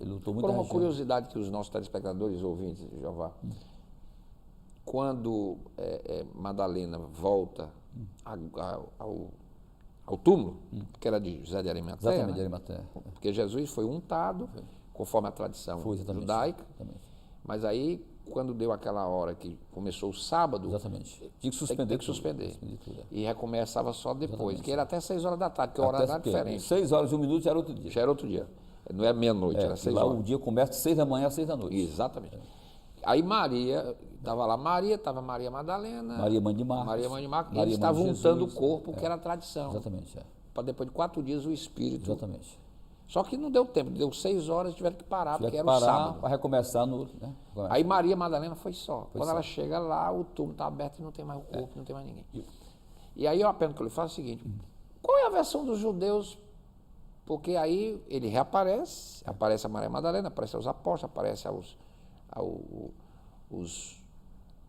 Ele lutou muito. Por uma curiosidade que os nossos telespectadores ouvintes, Jeová, quando Madalena volta ao túmulo, que era de José de Arimateia, Exatamente, de Arimateia. Porque Jesus foi untado, conforme a tradição Foi, exatamente. judaica. Exatamente. Mas aí, quando deu aquela hora que começou o sábado, Exatamente. Tinha que suspender tem que suspender. tudo, é. E recomeçava só depois, Exatamente. que era até 6 horas da tarde, porque o horário era diferente. 6 horas e 1 minuto já era outro dia. Já era outro dia. Não é meia-noite, era 6 Lá horas. o dia começa de 6 da manhã às 6 da noite. Exatamente. Aí Maria, estava lá Maria, estava Maria Madalena, Maria, mãe de Marcos. Maria mãe de Marcos, e Maria, eles mãe de estavam untando o Jesus. corpo, que era a tradição. Exatamente, Para depois de 4 dias o Espírito. exatamente. Só que não deu tempo, deu 6 horas, tiveram que parar, Tiver porque que era o parar sábado. para recomeçar no... Né? Aí Maria Madalena foi só. Quando só. ela chega lá, o túmulo está aberto e não tem mais o corpo, não tem mais ninguém. E aí eu pergunta que eu lhe faço é o seguinte, qual é a versão dos judeus? Porque aí ele reaparece, aparece a Maria Madalena, aparece aos apóstolos, aparece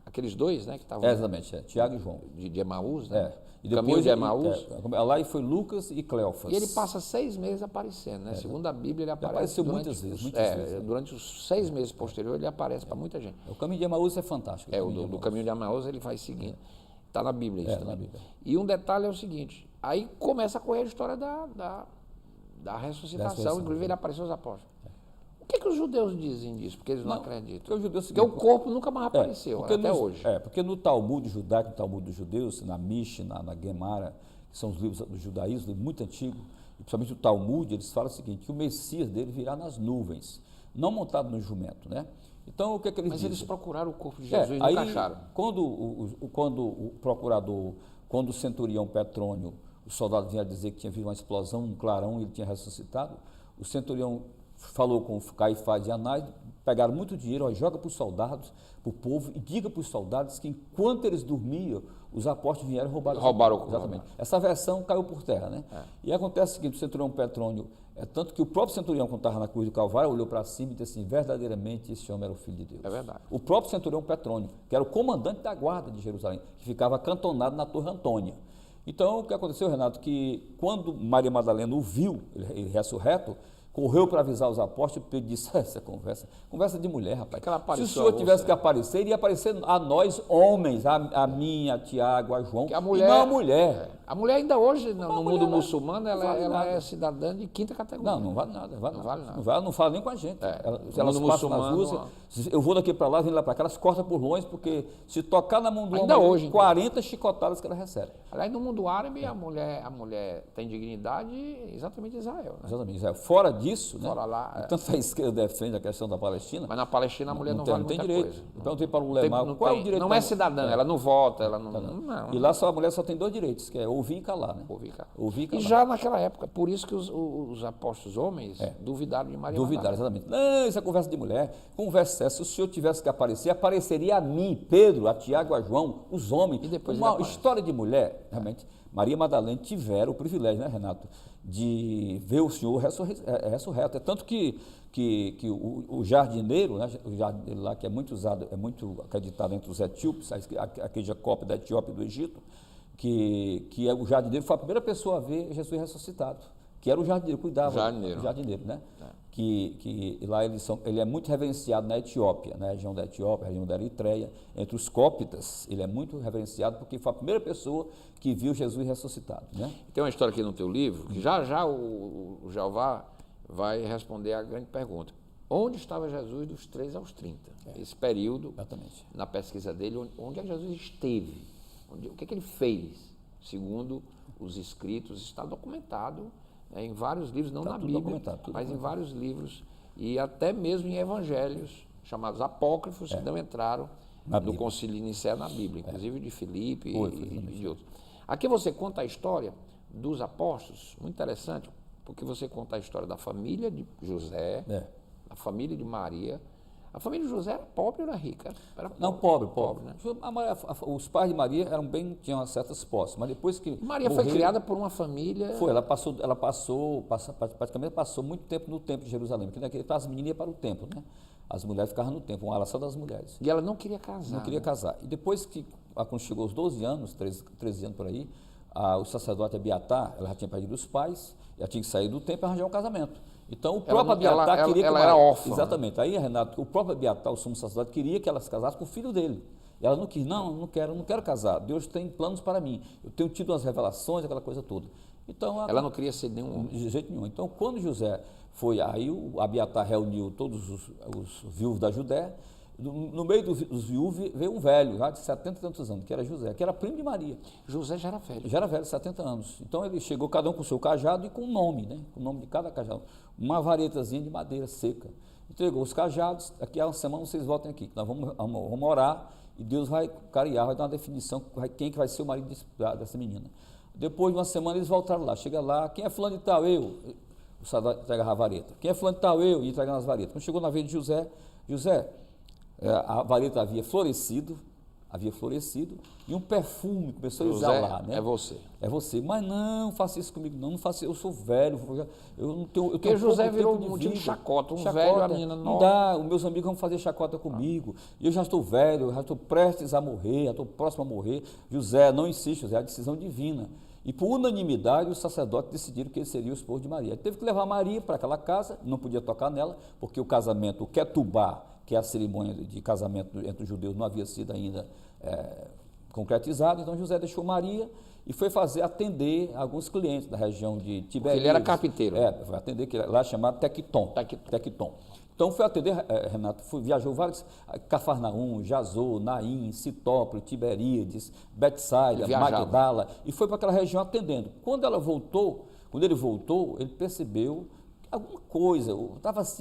aqueles dois, né, que estavam Exatamente, Tiago e João. de Emaús, né? E Caminho de Emaús. Lá e foi Lucas e Cleófas. E ele passa 6 meses aparecendo, né? Segundo a Bíblia, ele aparece apareceu durante muitas vezes, durante os 6 meses posteriores, ele aparece para muita gente. O caminho de Emaús é fantástico. Do caminho de Emaús ele faz o seguinte, está na Bíblia isso também. na Bíblia. E um detalhe é o seguinte, aí começa a correr a história da ressuscitação, inclusive ele apareceu aos apóstolos. O que os judeus dizem disso? Porque eles não acreditam. Porque, os judeus, Porque o corpo nunca mais apareceu, até hoje. Porque no Talmud judaico, no Talmud dos judeus, na Mishnah, na Gemara, que são os livros do judaísmo, muito antigo, e principalmente o Talmud, eles falam o seguinte, que o Messias dele virá nas nuvens, não montado no jumento, né? Então, o que é que eles Mas dizem? eles procuraram o corpo de Jesus e nunca acharam. Quando o procurador, quando o centurião Petrônio, o soldado vinha dizer que tinha havido uma explosão, um clarão, e ele tinha ressuscitado, o centurião falou com Caifás e Anás, pegaram muito dinheiro, ó, joga para os soldados, para o povo, e diga para os soldados que enquanto eles dormiam, os apóstolos vieram e roubaram o corpo. Exatamente. Essa versão caiu por terra, né? E acontece o seguinte, o centurião Petrônio, tanto que o próprio centurião, quando estava na cruz do Calvário, olhou para cima e disse assim, verdadeiramente esse homem era o Filho de Deus. É verdade. O próprio centurião Petrônio, que era o comandante da guarda de Jerusalém, que ficava acantonado na Torre Antônia. Então, o que aconteceu, Renato, que quando Maria Madalena o viu, ele ressurreto, correu para avisar os apóstolos, e disse, essa conversa de mulher, rapaz. Se o senhor tivesse que aparecer, iria aparecer a nós homens, a mim, a Tiago, a João, a mulher, e não a mulher. A mulher ainda hoje, no mundo mulher, muçulmano, ela vale é cidadã de 5ª categoria. Não vale nada. Não vale nada. Não fala nem com a gente. Se elas mundo passam nas muçulmano, ruas, eu vou daqui para lá, vim lá para cá, elas cortam por longe, porque se tocar na mão do Ainda homem, hoje, 40 chicotadas que ela recebe. Aliás, no mundo árabe, a mulher tem dignidade exatamente em Israel. Né? Exatamente. Fora disso, Fora né? lá, Tanto a esquerda defende a questão da Palestina. Mas na Palestina a mulher não vale tem muita direito. coisa. Eu perguntei para o Lemar, qual é o direito não da é mulher? cidadã, ela não vota, ela não... não. E lá a mulher só tem 2 direitos, que é ouvir e calar, né? Ouvir, cara. Ouvir e calar. E já naquela época, por isso que os apóstolos homens duvidaram de Maria Duvidaram, Madalena. exatamente. Não, isso é conversa de mulher. Conversa essa. Se o senhor tivesse que aparecer, apareceria a mim, Pedro, a Tiago, a João, os homens. E depois uma ele aparece. história de mulher, realmente. Maria Madalena tiveram o privilégio, né, Renato, de ver o Senhor ressurreto. É tanto que o jardineiro, né, o jardineiro lá que é muito usado, é muito acreditado entre os etíopes, aquele Jacob da Etiópia e do Egito, que é o jardineiro, foi a primeira pessoa a ver Jesus ressuscitado, que era o jardineiro, cuidava do jardineiro, né? Que lá ele é muito reverenciado na Etiópia, na região da Etiópia, região da Eritreia, entre os cóptas, ele é muito reverenciado porque foi a primeira pessoa que viu Jesus ressuscitado, né? Tem uma história aqui no teu livro, que já o Jeová vai responder a grande pergunta. Onde estava Jesus dos 3 aos 30? Esse período, Exatamente. na pesquisa dele, onde é que Jesus esteve? O que é que ele fez? Segundo os escritos, está documentado em vários livros, não na Bíblia, mas em vários livros, e até mesmo em evangelhos, chamados apócrifos, que não entraram no concílio inicial na Bíblia, inclusive de Filipe e de outros. Aqui você conta a história dos apóstolos, muito interessante, porque você conta a história da família de José, da família de Maria. A família de José era pobre ou era rica? Era pobre. Não, pobre. Né? Os pais de Maria tinham certas posses, mas depois que Maria foi criada por uma família... praticamente passou muito tempo no templo de Jerusalém, porque as meninas iam para o templo, né? As mulheres ficavam no templo, uma alação das mulheres. E ela não queria casar. Não queria casar. E depois que, quando chegou aos 12 anos, 13 anos por aí, o sacerdote Abiatar, ela já tinha perdido os pais, já tinha que sair do templo e arranjar um casamento. Então, o próprio Abiatar queria que... Ela era órfã. Exatamente. Aí, Renato, o próprio Abiatar, o sumo sacerdote, queria que ela se casasse com o filho dele. E ela não quis, não quero casar. Deus tem planos para mim. Eu tenho tido umas revelações, aquela coisa toda. Então, Ela não queria ser nenhum... de jeito nenhum. Então, quando José foi, aí o Abiatar reuniu todos os viúvos da Judéia. No meio dos viúvos veio um velho, já de 70 e tantos anos, que era José, que era primo de Maria. José já era velho. Já era velho, 70 anos. Então ele chegou, cada um com o seu cajado e com um nome, né? Com o nome de cada cajado. Uma varetazinha de madeira seca. Entregou os cajados, daqui a uma semana vocês voltem aqui, que nós vamos orar e Deus vai cariar, vai dar uma definição, quem que vai ser o marido dessa menina. Depois de uma semana eles voltaram lá, chega lá, quem é fulano de tal? Eu. O sacerdote entregava a vareta. Quem é fulano de tal? Eu. E entregando as varetas. Quando chegou na vez de José, a vareta havia florescido, e um perfume começou a exalar, né? É você. É você. Mas não faça isso comigo, não faça, eu sou velho, eu não tenho. Porque José virou um motivo de chacota, velho, a menina nova. Não dá, os meus amigos vão fazer chacota comigo, e eu já estou velho, eu já estou prestes a morrer, já estou próximo a morrer. José, não insiste, José, é a decisão divina. E por unanimidade, os sacerdotes decidiram que ele seria o esposo de Maria. Ele teve que levar Maria para aquela casa, não podia tocar nela, porque o casamento, o ketubá, que é a cerimônia de casamento entre os judeus, não havia sido ainda concretizado. Então José deixou Maria e foi atender alguns clientes da região de Tiberíades. Ele era carpinteiro. Foi atender, que lá é chamado Tecton. Então foi atender, Renato, viajou vários, Cafarnaum, Jazor, Naim, Citópolis, Tiberíades, Betsaida, Magdala, e foi para aquela região atendendo. Quando ele voltou, ele percebeu alguma coisa,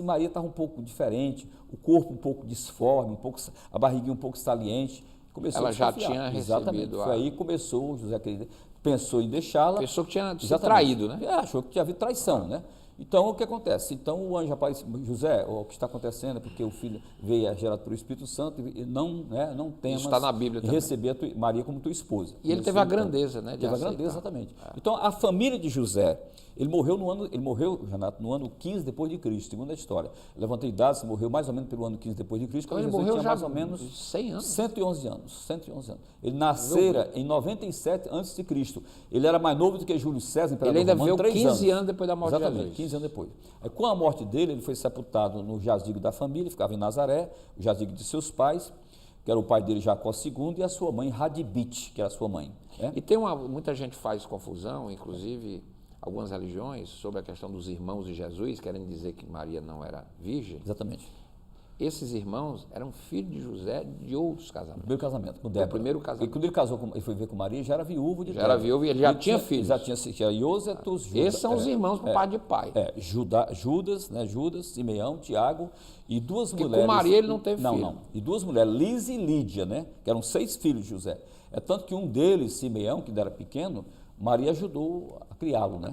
Maria estava um pouco diferente, o corpo um pouco disforme, a barriguinha um pouco saliente. Ela já tinha recebido. Exatamente, foi aí que começou, José querido, pensou em deixá-la. Pensou que tinha sido traído, né? Achou que tinha havido traição, né? Então, o que acontece? Então, o anjo aparece, José, o que está acontecendo é porque o filho veio gerado pelo Espírito Santo e não temas está na Bíblia em receber Maria como tua esposa. E ele teve a grandeza, né? Teve a grandeza, exatamente. Então, a família de José, ele morreu, Renato, no ano 15 depois de Cristo, segundo a história. Eu levantei dados, morreu mais ou menos pelo ano 15 depois de Cristo, então, quando ele morreu tinha já mais ou menos 100 anos. 111 anos. Ele nascera em 97 a.C. Ele era mais novo do que Júlio César, imperador romano. Ele ainda romano, viveu 15 anos depois da morte de Jesus. Exatamente, 15 anos depois. Com a morte dele, ele foi sepultado no jazigo da família, ficava em Nazaré, o jazigo de seus pais, que era o pai dele, Jacó II, e a sua mãe, Radibite, que era a sua mãe. Né? E tem muita gente faz confusão, inclusive algumas religiões, sobre a questão dos irmãos de Jesus, querendo dizer que Maria não era virgem. Exatamente. Esses irmãos eram filhos de José de outros casamentos. Primeiro casamento, com Débora. O primeiro casamento. E quando ele casou, ele foi ver com Maria, já era viúvo de Débora. Já era viúvo e ele já tinha filhos. Já tinha Iosetos, Judas. Esses são os irmãos por pai de pai. Judas, Simeão, Tiago e duas mulheres. Com Maria ele não teve filho. Não. E duas mulheres, Liz e Lídia, né? Que eram 6 filhos de José. É tanto que um deles, Simeão, que ainda era pequeno, Maria ajudou a criá-lo, né?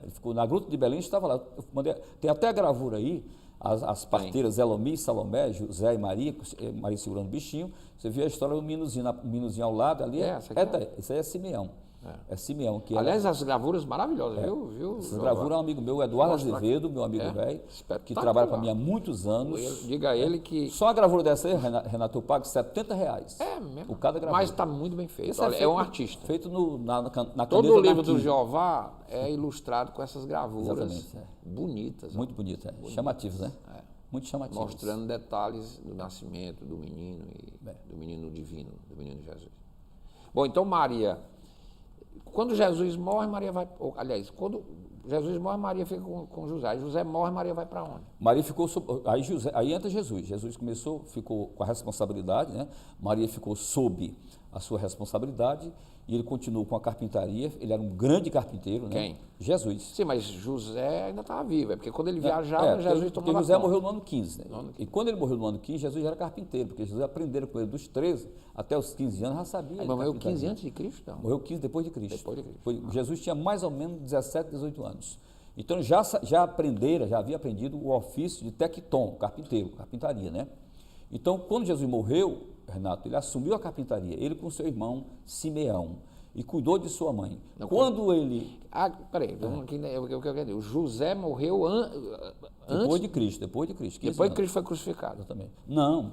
Ele ficou na Gruta de Belém, estava lá. Tem até a gravura aí. As parteiras Elomi, Salomé, José e Maria segurando o bichinho. Você vê a história do meninozinho ao lado ali. Isso aí é Simeão. É Simeão. Aliás, as gravuras maravilhosas, viu? Essa gravura é um amigo meu, Eduardo Azevedo, meu amigo velho, que trabalha para mim há muitos anos. Diga a ele que... Só a gravura dessa aí, Renato, eu pago R$70. É mesmo? Por cada gravura. Mas está muito bem feito. Olha, é um artista. Feito na caneta. Todo o livro do Jeová é ilustrado com essas gravuras bonitas. Muito bonitas, chamativas, né? Muito chamativas. Mostrando detalhes do nascimento do menino do menino divino, do menino Jesus. Bom, então Maria... Quando Jesus morre, Maria vai... Aliás, quando Jesus morre, Maria fica com José. José morre, Maria vai para onde? Maria ficou... Aí entra Jesus. Jesus ficou com a responsabilidade, né? Maria ficou sob a sua responsabilidade e ele continuou com a carpintaria. Ele era um grande carpinteiro, né? Quem? Jesus. Sim, mas José ainda estava vivo. Porque quando ele viajava, Jesus tomava José morreu no ano 15. Né? E quando ele morreu no ano 15, Jesus já era carpinteiro, porque Jesus aprenderam com ele dos 13 até os 15 anos, já sabia. Mas morreu 15 antes de Cristo? Não. Morreu 15 depois de Cristo. Jesus tinha mais ou menos 17, 18 anos. Então já havia aprendido o ofício de tecton, carpintaria, né? Então, quando Jesus morreu, Renato, ele assumiu a carpintaria, ele com seu irmão Simeão, e cuidou de sua mãe. Quando ele... Peraí, o que eu quero dizer? O José morreu depois de Cristo. Depois que Cristo foi crucificado. Exatamente. Não.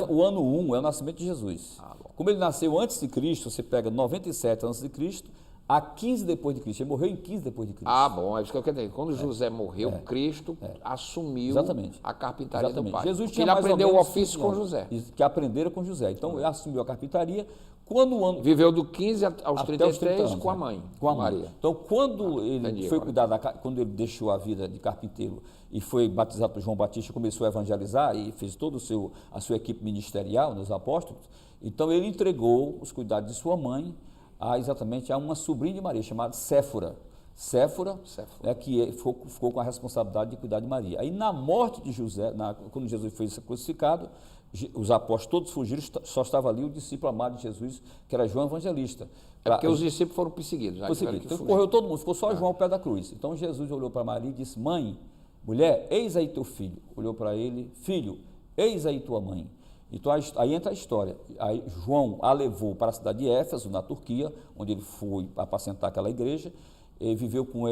O ano 1 é o nascimento de Jesus. Como ele nasceu antes de Cristo, você pega 97 antes de Cristo, a 15 depois de Cristo. Ele morreu em 15 depois de Cristo. Ah, bom, é isso que eu quero dizer. Quando José morreu, Cristo assumiu Exatamente. a carpintaria do pai. Jesus Porque tinha ele mais ou aprendeu o menos ofício 15 com anos. José. Isso, que aprenderam com José. Então, ele assumiu a carpintaria. Quando o ano... Viveu do 15 aos até 33 os 30 anos, com a né? mãe, Com a mãe. Maria. Então, quando ele entendi foi agora. cuidar quando ele deixou a vida de carpinteiro e foi batizado por João Batista, começou a evangelizar e fez toda a sua equipe ministerial, nos apóstolos, então ele entregou os cuidados de sua mãe exatamente a uma sobrinha de Maria, chamada Séfora. Séfora. Que ficou com a responsabilidade de cuidar de Maria. Aí, na morte de José, quando Jesus foi crucificado, os apóstolos todos fugiram, só estava ali o discípulo amado de Jesus, que era João Evangelista. É porque os discípulos foram perseguidos. Então, correu todo mundo, ficou só João ao pé da cruz. Então, Jesus olhou para Maria e disse: mãe, mulher, eis aí teu filho. Olhou para ele: filho, eis aí tua mãe. Então, aí entra a história. Aí, João a levou para a cidade de Éfeso, na Turquia, onde ele foi apacentar aquela igreja. Ele viveu com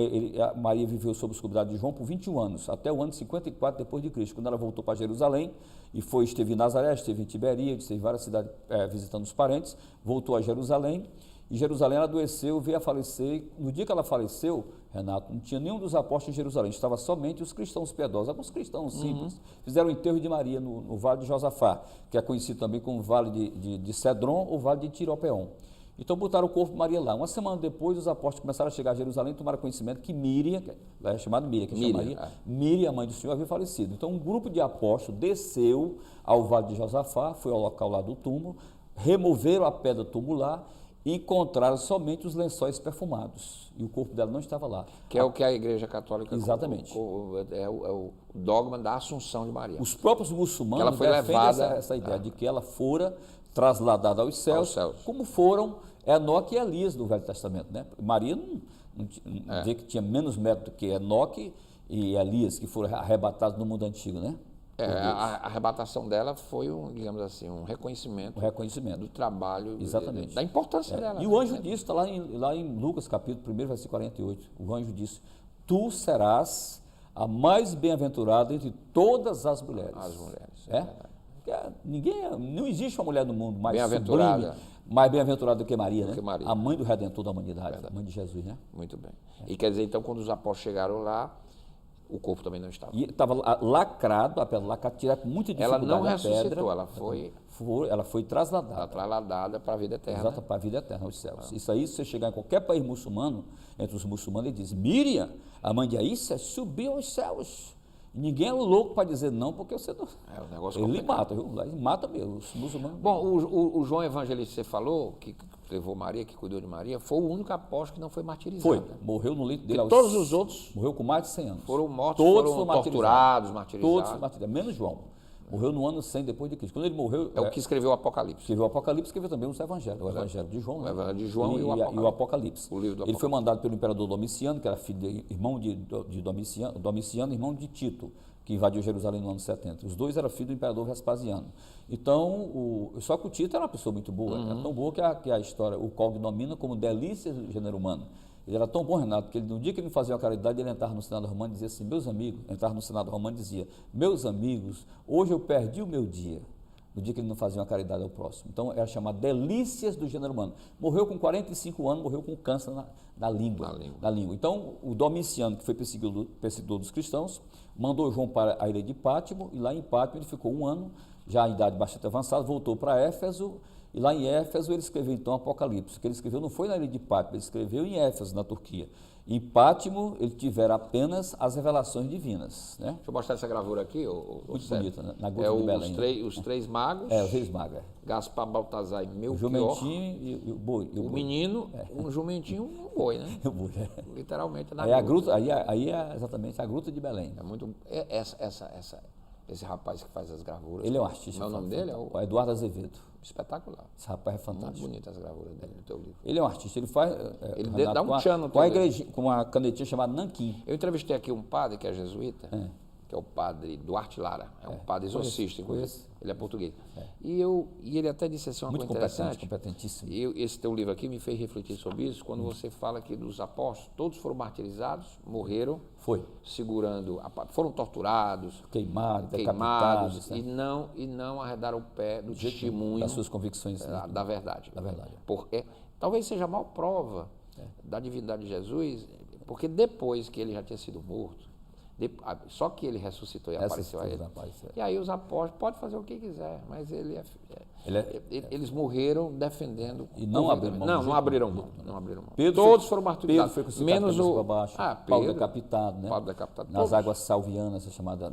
Maria viveu sob os cuidados de João por 21 anos, até o ano 54 depois de Cristo, quando ela voltou para Jerusalém e esteve em Nazaré, esteve em Tiberíades, esteve em várias cidades visitando os parentes, voltou a Jerusalém, e Jerusalém ela adoeceu, veio a falecer. No dia que ela faleceu, Renato, não tinha nenhum dos apóstolos em Jerusalém, estava somente os cristãos piedosos, alguns cristãos simples, fizeram o enterro de Maria no Vale de Josafá, que é conhecido também como Vale de Cedron ou Vale de Tiropeon. Então botaram o corpo de Maria lá. Uma semana depois, os apóstolos começaram a chegar a Jerusalém e tomaram conhecimento que Miriam, que é chamada Miriam, que chama Maria, Miriam, a mãe do Senhor, havia falecido. Então, um grupo de apóstolos desceu ao Vale de Josafá, foi ao local lá do túmulo, removeram a pedra tumular e encontraram somente os lençóis perfumados. E o corpo dela não estava lá. Que é o que a Igreja Católica Exatamente. É o dogma da Assunção de Maria. Os próprios muçulmanos ela foi defendem levada, essa ideia de que ela fora trasladada aos céus, como foram Enoque e Elias do Velho Testamento, né? Maria não vê que tinha menos mérito que Enoque e Elias, que foram arrebatados no mundo antigo, né? A arrebatação dela foi digamos assim, um reconhecimento do trabalho, exatamente, da importância dela. E o anjo disse, está lá em Lucas, capítulo 1, versículo 48, o anjo disse: tu serás a mais bem-aventurada entre todas as mulheres. As mulheres, não existe uma mulher no mundo mais bem-aventurada, mais bem-aventurada do que Maria, né? Maria. A mãe do Redentor da humanidade, a mãe de Jesus, né? Muito bem. E quer dizer, então, quando os apóstolos chegaram lá, o corpo também não estava. E estava lacrado, a pedra lacrada, tirada com muita dificuldade. Ela não a ressuscitou, pedra, ela foi trasladada. Trasladada para a vida eterna. Exato, para a vida eterna, aos céus. Isso aí, se você chegar em qualquer país muçulmano, entre os muçulmanos, ele diz: Miriam, a mãe de Aíssa, subiu aos céus. Ninguém é louco para dizer não, porque você não. É um negócio ele complicado. mata, viu? Ele mata mesmo, os muçulmanos. Bom, o João Evangelista, você falou, que levou Maria, que cuidou de Maria, foi o único apóstolo que não foi martirizado. Foi, morreu no leito dele. Todos os outros morreu com mais de 100 anos. Foram mortos, todos foram foram torturados, martirizados. Todos foram martirizados, menos João. Morreu no ano 100 depois de Cristo. Quando ele morreu... É o que escreveu o Apocalipse. Escreveu o Apocalipse, escreveu também os Evangelhos. O Evangelho de João, O Evangelho de João e o Apocalipse. O livro do Apocalipse. Ele foi mandado pelo imperador Domiciano, que era irmão de Domiciano, irmão de Tito, que invadiu Jerusalém no ano 70. Os dois eram filhos do imperador Vespasiano. Então, só que o Tito era uma pessoa muito boa. Era tão boa que a história o cognomina como delícias do gênero humano. Ele era tão bom, Renato, que no dia que ele fazia uma caridade, ele entrava no Senado Romano e dizia assim: meus amigos, entrava no Senado Romano e dizia: meus amigos, hoje eu perdi o meu dia. No dia que ele não fazia uma caridade ao próximo. Então, era chamado delícias do gênero humano. Morreu com 45 anos, morreu com câncer na língua. Então, o Domiciano, que foi perseguidor dos cristãos, mandou João para a ilha de Pátimo, e lá em Pátimo ele ficou 1 ano, já em idade bastante avançada, voltou para Éfeso, e lá em Éfeso ele escreveu então Apocalipse. O que ele escreveu não foi na ilha de Pátimo, ele escreveu em Éfeso, na Turquia. Em Pátimo ele tivera apenas as revelações divinas. Né? Deixa eu mostrar essa gravura aqui. Muito bonita, né? Na Gruta de Belém. Os três magos. Os três magos. Gaspar, Baltazar e Melchior. O jumentinho e o boi. O menino, um jumentinho e um boi, né? O boi, Literalmente na gruta. Aí é exatamente a Gruta de Belém. É muito... Esse rapaz que faz as gravuras. Ele é um artista. Qual é o nome dele? O Eduardo Azevedo. Espetacular. Esse rapaz é fantástico. Muito bonita as gravuras dele no teu livro. Ele é um artista, ele faz... Ele dá um tchan no com a igrejinha, com uma canetinha chamada Nanquim. Eu entrevistei aqui um padre que é jesuíta, que é o padre Duarte Lara. É um padre exorcista, inclusive. Ele é português. E ele até disse assim uma coisa interessante. Competentíssimo. Esse teu livro aqui me fez refletir sobre isso, quando você fala que dos apóstolos, todos foram martirizados, morreram, segurando, foram torturados, queimados, decapitados, e não arredaram o pé do testemunho das suas convicções da verdade. Da verdade. Talvez seja a maior prova da divindade de Jesus, porque depois que ele já tinha sido morto, só que ele ressuscitou e apareceu a ele. E aí os apóstolos, pode fazer o que quiser, mas eles morreram defendendo. E não abriram mão. Não abriram mão. Não abriram mão. Todos foram martirizados. Pedro foi menos o baixo, Paulo decapitado, né? Paulo decapitado. Nas águas salvianas, chamada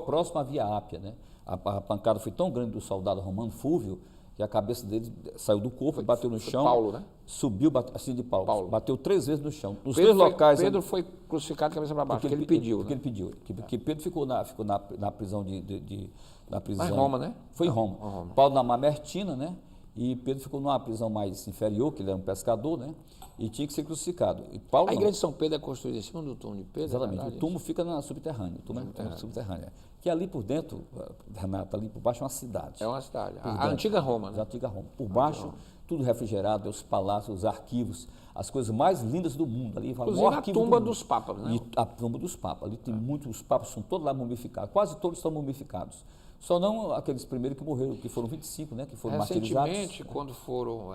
próximo à Via Ápia, né? A pancada foi tão grande do soldado romano Fúvio que a cabeça dele saiu do corpo, bateu no chão. Paulo, né? Subiu, assim de Paulo. Bateu 3 vezes no chão. Nos 3 locais. Pedro foi crucificado de cabeça para baixo, porque ele pediu. Porque ele pediu. Porque Pedro ficou na prisão na prisão. Em Roma, né? Foi em Roma. Paulo na Mamertina, né? E Pedro ficou numa prisão mais inferior, que ele era um pescador, né? E tinha que ser crucificado. E Paulo, a igreja de São Pedro é construída em cima do túmulo de Pedro? Exatamente. O túmulo fica na subterrânea. O túmulo é subterrânea. Que ali por dentro, Renato, ali por baixo é uma cidade. É uma cidade. A antiga Roma, né? A antiga Roma. Por baixo, tudo refrigerado, os palácios, os arquivos, as coisas mais lindas do mundo. Ali, inclusive a tumba dos papas, né? E a tumba dos papas. Ali tem muitos, os papas são todos lá mumificados. Quase todos estão mumificados. Só não aqueles primeiros que morreram, que foram 25, né? Que foram martirizados. Recentemente, quando foram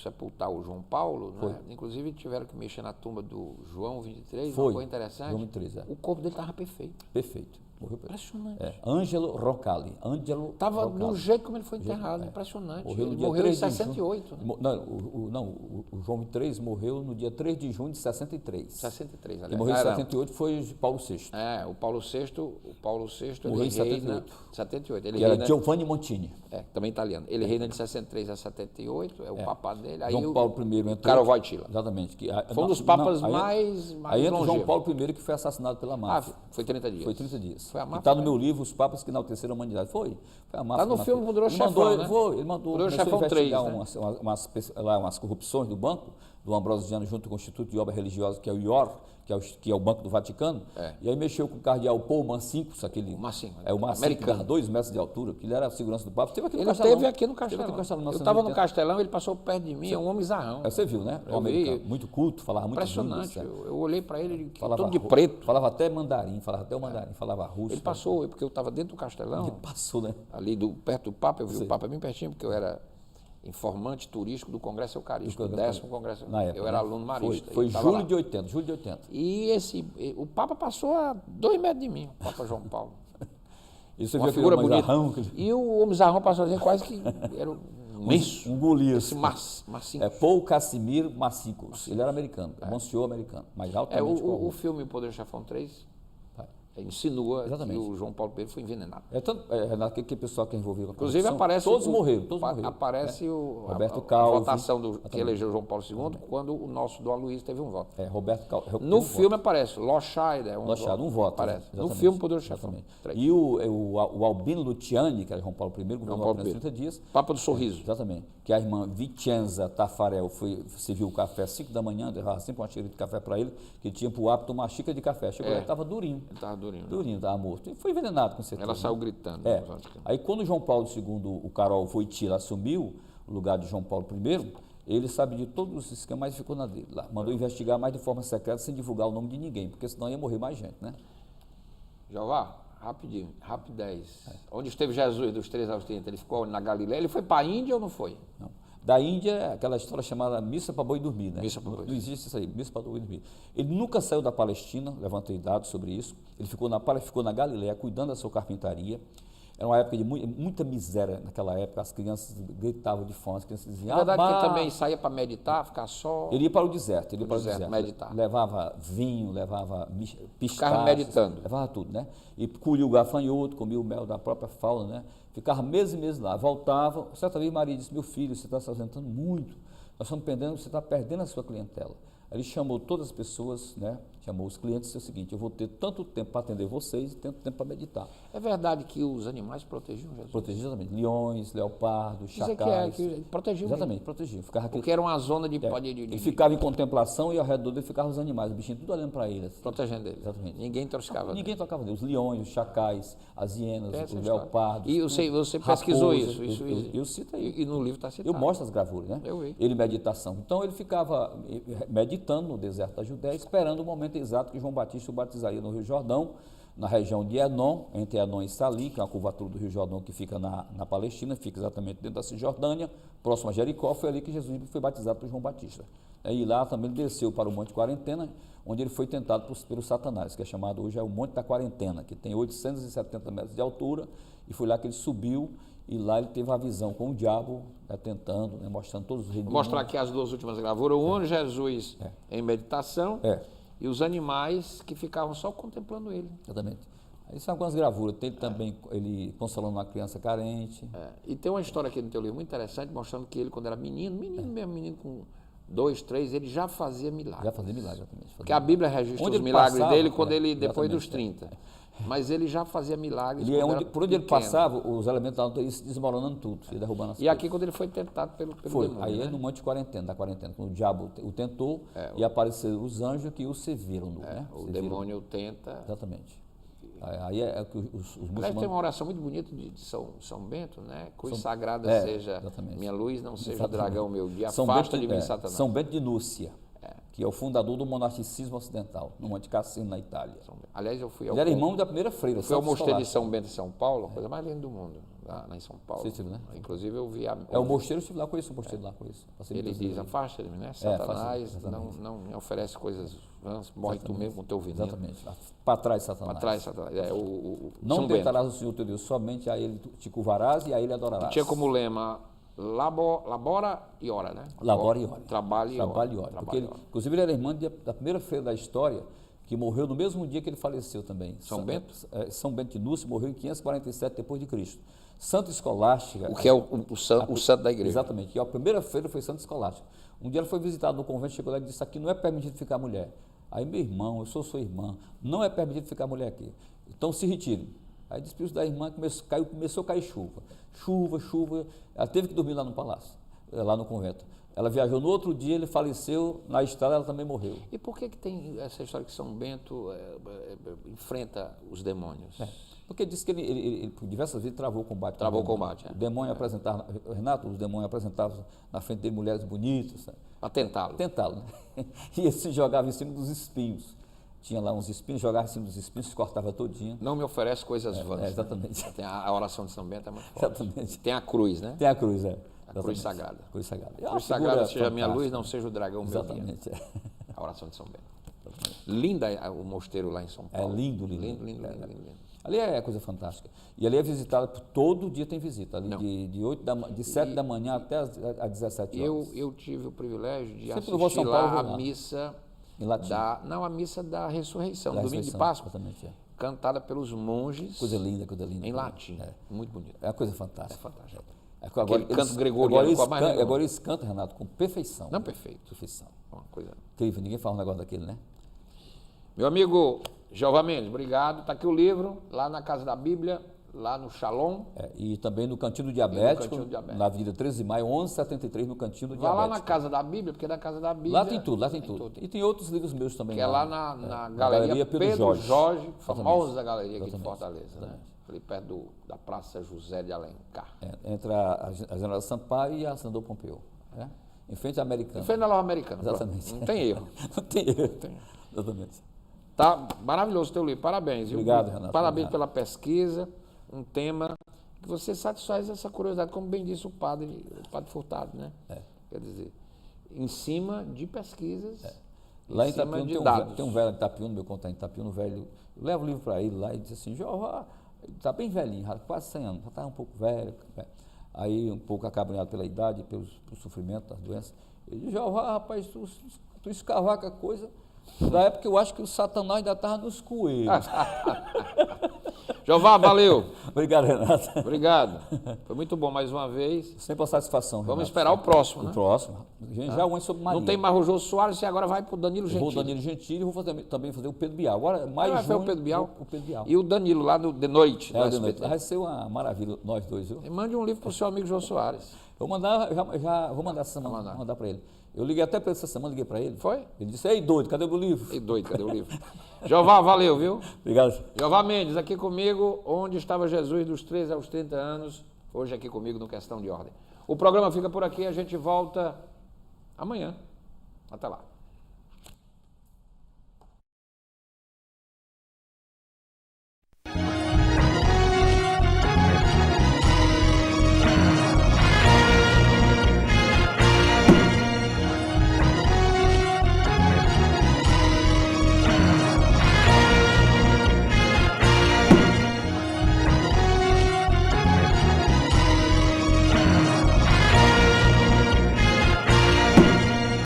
sepultar o João Paulo, né? Inclusive tiveram que mexer na tumba do João 23, uma coisa interessante. João 23, O corpo dele estava perfeito. Perfeito. Morreu impressionante. Ângelo Roccalli. Estava do jeito como ele foi enterrado, impressionante. Ele morreu em 68. O João 23 morreu no dia 3 de junho de 63. 63, aliás. Ele morreu em 78, foi Paulo VI. O Paulo VI morreu em 78. Ele era Giovanni Montini. Também italiano. Ele reina de 63 a 78, o papa dele. Aí João Paulo I entrou. Karol Wojtyła. Exatamente. Foi um dos papas mais aí entra longevos. João Paulo I, que foi assassinado pela máfia. Foi 30 dias. Foi 30 dias. Foi a máfia. Está no meu livro, Os Papas que Enalteceram a Humanidade. Foi a máfia. Está no filme Poderoso Chefão, né? Ele mandou Poderoso Chefão 3, né? umas corrupções do banco, do Ambrosiano, junto com o Instituto de Obra Religiosa, que é o IOR, que é o Banco do Vaticano. E aí mexeu com o cardeal Paul Mancinkus, aquele... Mancinkus, o Mancinkus, que dava 2 metros de altura, que ele era a segurança do Papa. Esteve aqui no Castelão. Ele esteve aqui no Castelão. Eu estava no Castelão, ele passou perto de mim, é um homem zarrão. Você viu, né? Um americano, muito culto, falava muito impressionante. Eu olhei para ele, falava todo de preto. Falava até mandarim, falava russo. Ele passou, porque eu estava dentro do Castelão. Ele passou, né? Ali perto do Papa, eu vi o Papa bem pertinho, porque eu era informante turístico do Congresso Eucarístico, do 10º Congresso. Na época, eu era aluno marista. Foi julho de 80. E o Papa passou a 2 metros de mim, o Papa João Paulo. E você uma viu figura bonita. Zarrão, E o homem zarrão passou assim, quase que era imenso. Um Golias. Esse Marcinkus. Paul Casimir Marcinkus. Ele era americano, Monsieur americano, mas altamente o filme Poder Chefão 3 insinua Exatamente. que o João Paulo I foi envenenado. Renato, que pessoal que envolveu com a Inclusive aparece todos morreram. Aparece Roberto a Calvi, votação que elegeu João Paulo II quando o nosso Dom Aloysio teve um voto. Roberto Calvi. No filme aparece Loscheider, um voto. Aparece. No filme Poder Chefão. E o Albino Luciani, que era João Paulo I, governou por 30 dias. Papa do Sorriso. Exatamente. Que a irmã Vicenza Taffarel serviu o café às 5 da manhã, derrava sempre uma xícara de café para ele, que ele tinha por hábito tomar uma xícara de café. Chegou lá, ele estava durinho. Ele estava durinho. Durinho, estava morto. E foi envenenado, com certeza. Ela saiu gritando. Aí quando João Paulo II, o Karol Wojtyła, assumiu o lugar de João Paulo I, ele sabe de todos os esquemas, mas ficou na dele lá. Mandou investigar mais de forma secreta, sem divulgar o nome de ninguém, porque senão ia morrer mais gente, né? Jeová, rapidinho, rapidez. Onde esteve Jesus dos 3 aos 30? Ele ficou na Galileia? Ele foi para a Índia ou não foi? Não. Da Índia, aquela história chamada missa para boi dormir, né? Missa para boi dormir. Não existe isso aí, missa para boi dormir. Ele nunca saiu da Palestina, levantei dados sobre isso. Ele ficou na Galileia, cuidando da sua carpintaria. Era uma época de muita miséria naquela época, as crianças gritavam de fome, as crianças diziam... É verdade que ele também saía para meditar, ficar só... Ele ia para o deserto, meditar. Levava vinho, levava pistachos. Ficava meditando. Levava tudo, né? E colhia o gafanhoto, comia o mel da própria fauna, né? Ficava meses e meses lá, voltava. Certa vez Maria disse, meu filho, você está se ausentando muito, nós estamos perdendo, você está perdendo a sua clientela. Ele chamou todas as pessoas, né? Chamou os clientes e disse o seguinte, eu vou ter tanto tempo para atender vocês e tanto tempo para meditar. É verdade que os animais protegiam Jesus? Protegiam exatamente. Leões, leopardos, chacais. Que protegiam. Exatamente, protegiam. Porque era uma zona de... Ele ficava em contemplação e ao redor dele ficavam os animais, o bichinho tudo olhando para ele. Assim. Protegendo ele. Exatamente. Ninguém toscava. Ninguém tocava dele. Os leões, os chacais, as hienas, os leopardos. E você pesquisou isso? Eu cito aí. E no livro está citado. Eu mostro as gravuras, né? Eu vi. Ele meditação. Então ele ficava meditando no deserto da Judéia, esperando o momento exato que João Batista o batizaria no Rio Jordão, na região de Enom, entre Enom e Sali, que é uma curvatura do Rio Jordão que fica na Palestina, fica exatamente dentro da Cisjordânia, próximo a Jericó. Foi ali que Jesus foi batizado por João Batista. E lá também ele desceu para o Monte Quarentena, onde ele foi tentado pelo Satanás, que é chamado hoje o Monte da Quarentena, que tem 870 metros de altura, e foi lá que ele subiu, e lá ele teve a visão com o diabo, tentando, mostrando todos os reinos. Vou mostrar aqui as duas últimas gravuras, o anjo Jesus em meditação e os animais que ficavam só contemplando ele. Exatamente. Aí são algumas gravuras, tem também ele consolando uma criança carente. E tem uma história aqui no teu livro muito interessante, mostrando que ele, quando era menino mesmo, com 2, 3, ele já fazia milagre. Já fazia milagre, exatamente. Porque a Bíblia registra os milagres dele quando ele, depois dos 30. Mas ele já fazia milagres. Por onde ele passava, os elementos da iam se desmoronando tudo, se derrubando as coisas. E aqui quando ele foi tentado pelo demônio. Aí no Monte da Quarentena, quando o diabo o tentou, e apareceram os anjos que o serviram. O demônio tenta. Exatamente. Aí é que os muçulmanos... Tem uma oração muito bonita de São Bento, né? Cruz sagrada seja minha luz, não seja o dragão meu dia, afasta de mim Satanás. São Bento de Núcia, que é o fundador do monasticismo ocidental, no Monte Cassino, na Itália. Aliás, eu fui ao... Ele era irmão da primeira freira. Foi ao mosteiro de São Bento em São Paulo, a coisa mais linda do mundo, lá em São Paulo. Você esteve, né? Inclusive eu vi o mosteiro, eu estive lá, conheço o mosteiro lá, conheço. Ele diz, afasta de mim, né? Satanás não me oferece coisas vãs, morre tu mesmo com o teu veneno. Exatamente. Para trás, Satanás. Para trás, Satanás. Não tentarás o Senhor teu Deus, somente a Ele te curvarás e a Ele adorarás. Tinha como lema... labora e ora, né? Labora e ora. Trabalhe e ora. Porque inclusive, ele era irmão da primeira freira da história, que morreu no mesmo dia que ele faleceu também. São Bento? São Bento de Núcia morreu em 547 depois de Cristo. Santa Escolástica... O que é o santo da igreja. Exatamente. E a primeira freira foi Santa Escolástica. Um dia ela foi visitada no convento, chegou lá e disse, aqui não é permitido ficar mulher. Aí, meu irmão, eu sou sua irmã, não é permitido ficar mulher aqui. Então se retire. Aí o espírito da irmã começou a cair chuva. Chuva. Ela teve que dormir lá no palácio, lá no convento. Ela viajou no outro dia, ele faleceu, na estrada ela também morreu. E por que tem essa história que São Bento enfrenta os demônios? Porque disse que ele por diversas vezes travou o combate. O combate. O demônio apresentava, Renato, os demônios apresentavam na frente dele mulheres bonitas. Para tentá-lo. Né? E ele se jogava em cima dos espinhos. Tinha lá uns espinhos, jogava em cima dos espinhos, se cortava todinho. Não me oferece coisas vãs. Exatamente. Tem a oração de São Bento é muito forte. Exatamente. Tem a cruz, né? Tem a cruz, A cruz sagrada. Cruz sagrada. Cruz sagrada, seja a minha luz, não seja o dragão meu guia. Exatamente. A oração de São Bento. Linda o mosteiro lá em São Paulo. É lindo. Lindo. Ali é coisa fantástica. E ali é visitada, todo dia tem visita, ali de 7 da manhã até às 17 horas. Eu tive o privilégio de Sempre assistir lá a missa a missa da ressurreição, domingo de Páscoa, cantada pelos monges. Coisa linda. Em latim, muito bonito. É uma coisa fantástica. É fantástico. Agora, canto gregoriano. Agora eles cantam, Renato, com perfeição. Não, perfeito. Perfeição. Uma coisa incrível, ninguém fala um negócio daquele, né? Meu amigo Jeová Mendes, obrigado. Está aqui o livro, lá na Casa da Bíblia, lá no Shalom. E também no Cantinho do Diabético, na Avenida 13 de Maio, 1173, no Cantinho do Diabético. Vai lá na Casa da Bíblia, porque da Casa da Bíblia... Lá tem tudo. E tem outros livros meus também. Que é lá na Galeria Pedro Jorge, famosa galeria aqui de Fortaleza, né? Ali perto da Praça José de Alencar. Entre a General Sampaio e a Senador Pompeu. Em frente à Americana. Em frente à Nova Americana. Exatamente. Não tem erro. Não tem erro. Exatamente. Tá maravilhoso o teu livro, parabéns. Obrigado, Renato. Parabéns pela pesquisa, um tema que você satisfaz essa curiosidade, como bem disse o padre Furtado, né? Quer dizer, em cima de pesquisas, lá em Itapiúna tem um velho em Itapiúna, meu contato em Itapiúna, velho, eu levo o livro para ele lá e diz assim, Jeová, está bem velhinho, quase 100 anos, já está um pouco velho, aí um pouco acabrunhado pela idade, pelo sofrimento das doenças. Ele diz, Jeová, rapaz, tu escavaca coisa... Da época eu acho que o Satanás ainda estava nos coelhos. Jeová, valeu. Obrigado, Renato. Obrigado. Foi muito bom mais uma vez. Sempre a satisfação, Renato. Vamos esperar o próximo, né? O próximo. Já um sobre Maria. Não tem mais o Jô Soares e agora vai para o Danilo Gentili. Vou o Danilo Gentili e vou também fazer o Pedro Bial. Agora, mais vai o Pedro Bial. O Pedro Bial. E o Danilo lá de noite. De noite. Vai ser uma maravilha, nós dois, viu? E mande um livro para o seu amigo Jô Soares. Vou mandar, vou mandar essa semana, vou mandar para ele. Eu liguei até para ele essa semana, liguei para ele. Foi? Ele disse, ei, doido, cadê o meu livro? Ei, doido, cadê o livro? Jeová, valeu, viu? Obrigado. Jeová Mendes, aqui comigo, onde estava Jesus dos 13 aos 30 anos, hoje aqui comigo no Questão de Ordem. O programa fica por aqui, a gente volta amanhã. Até lá.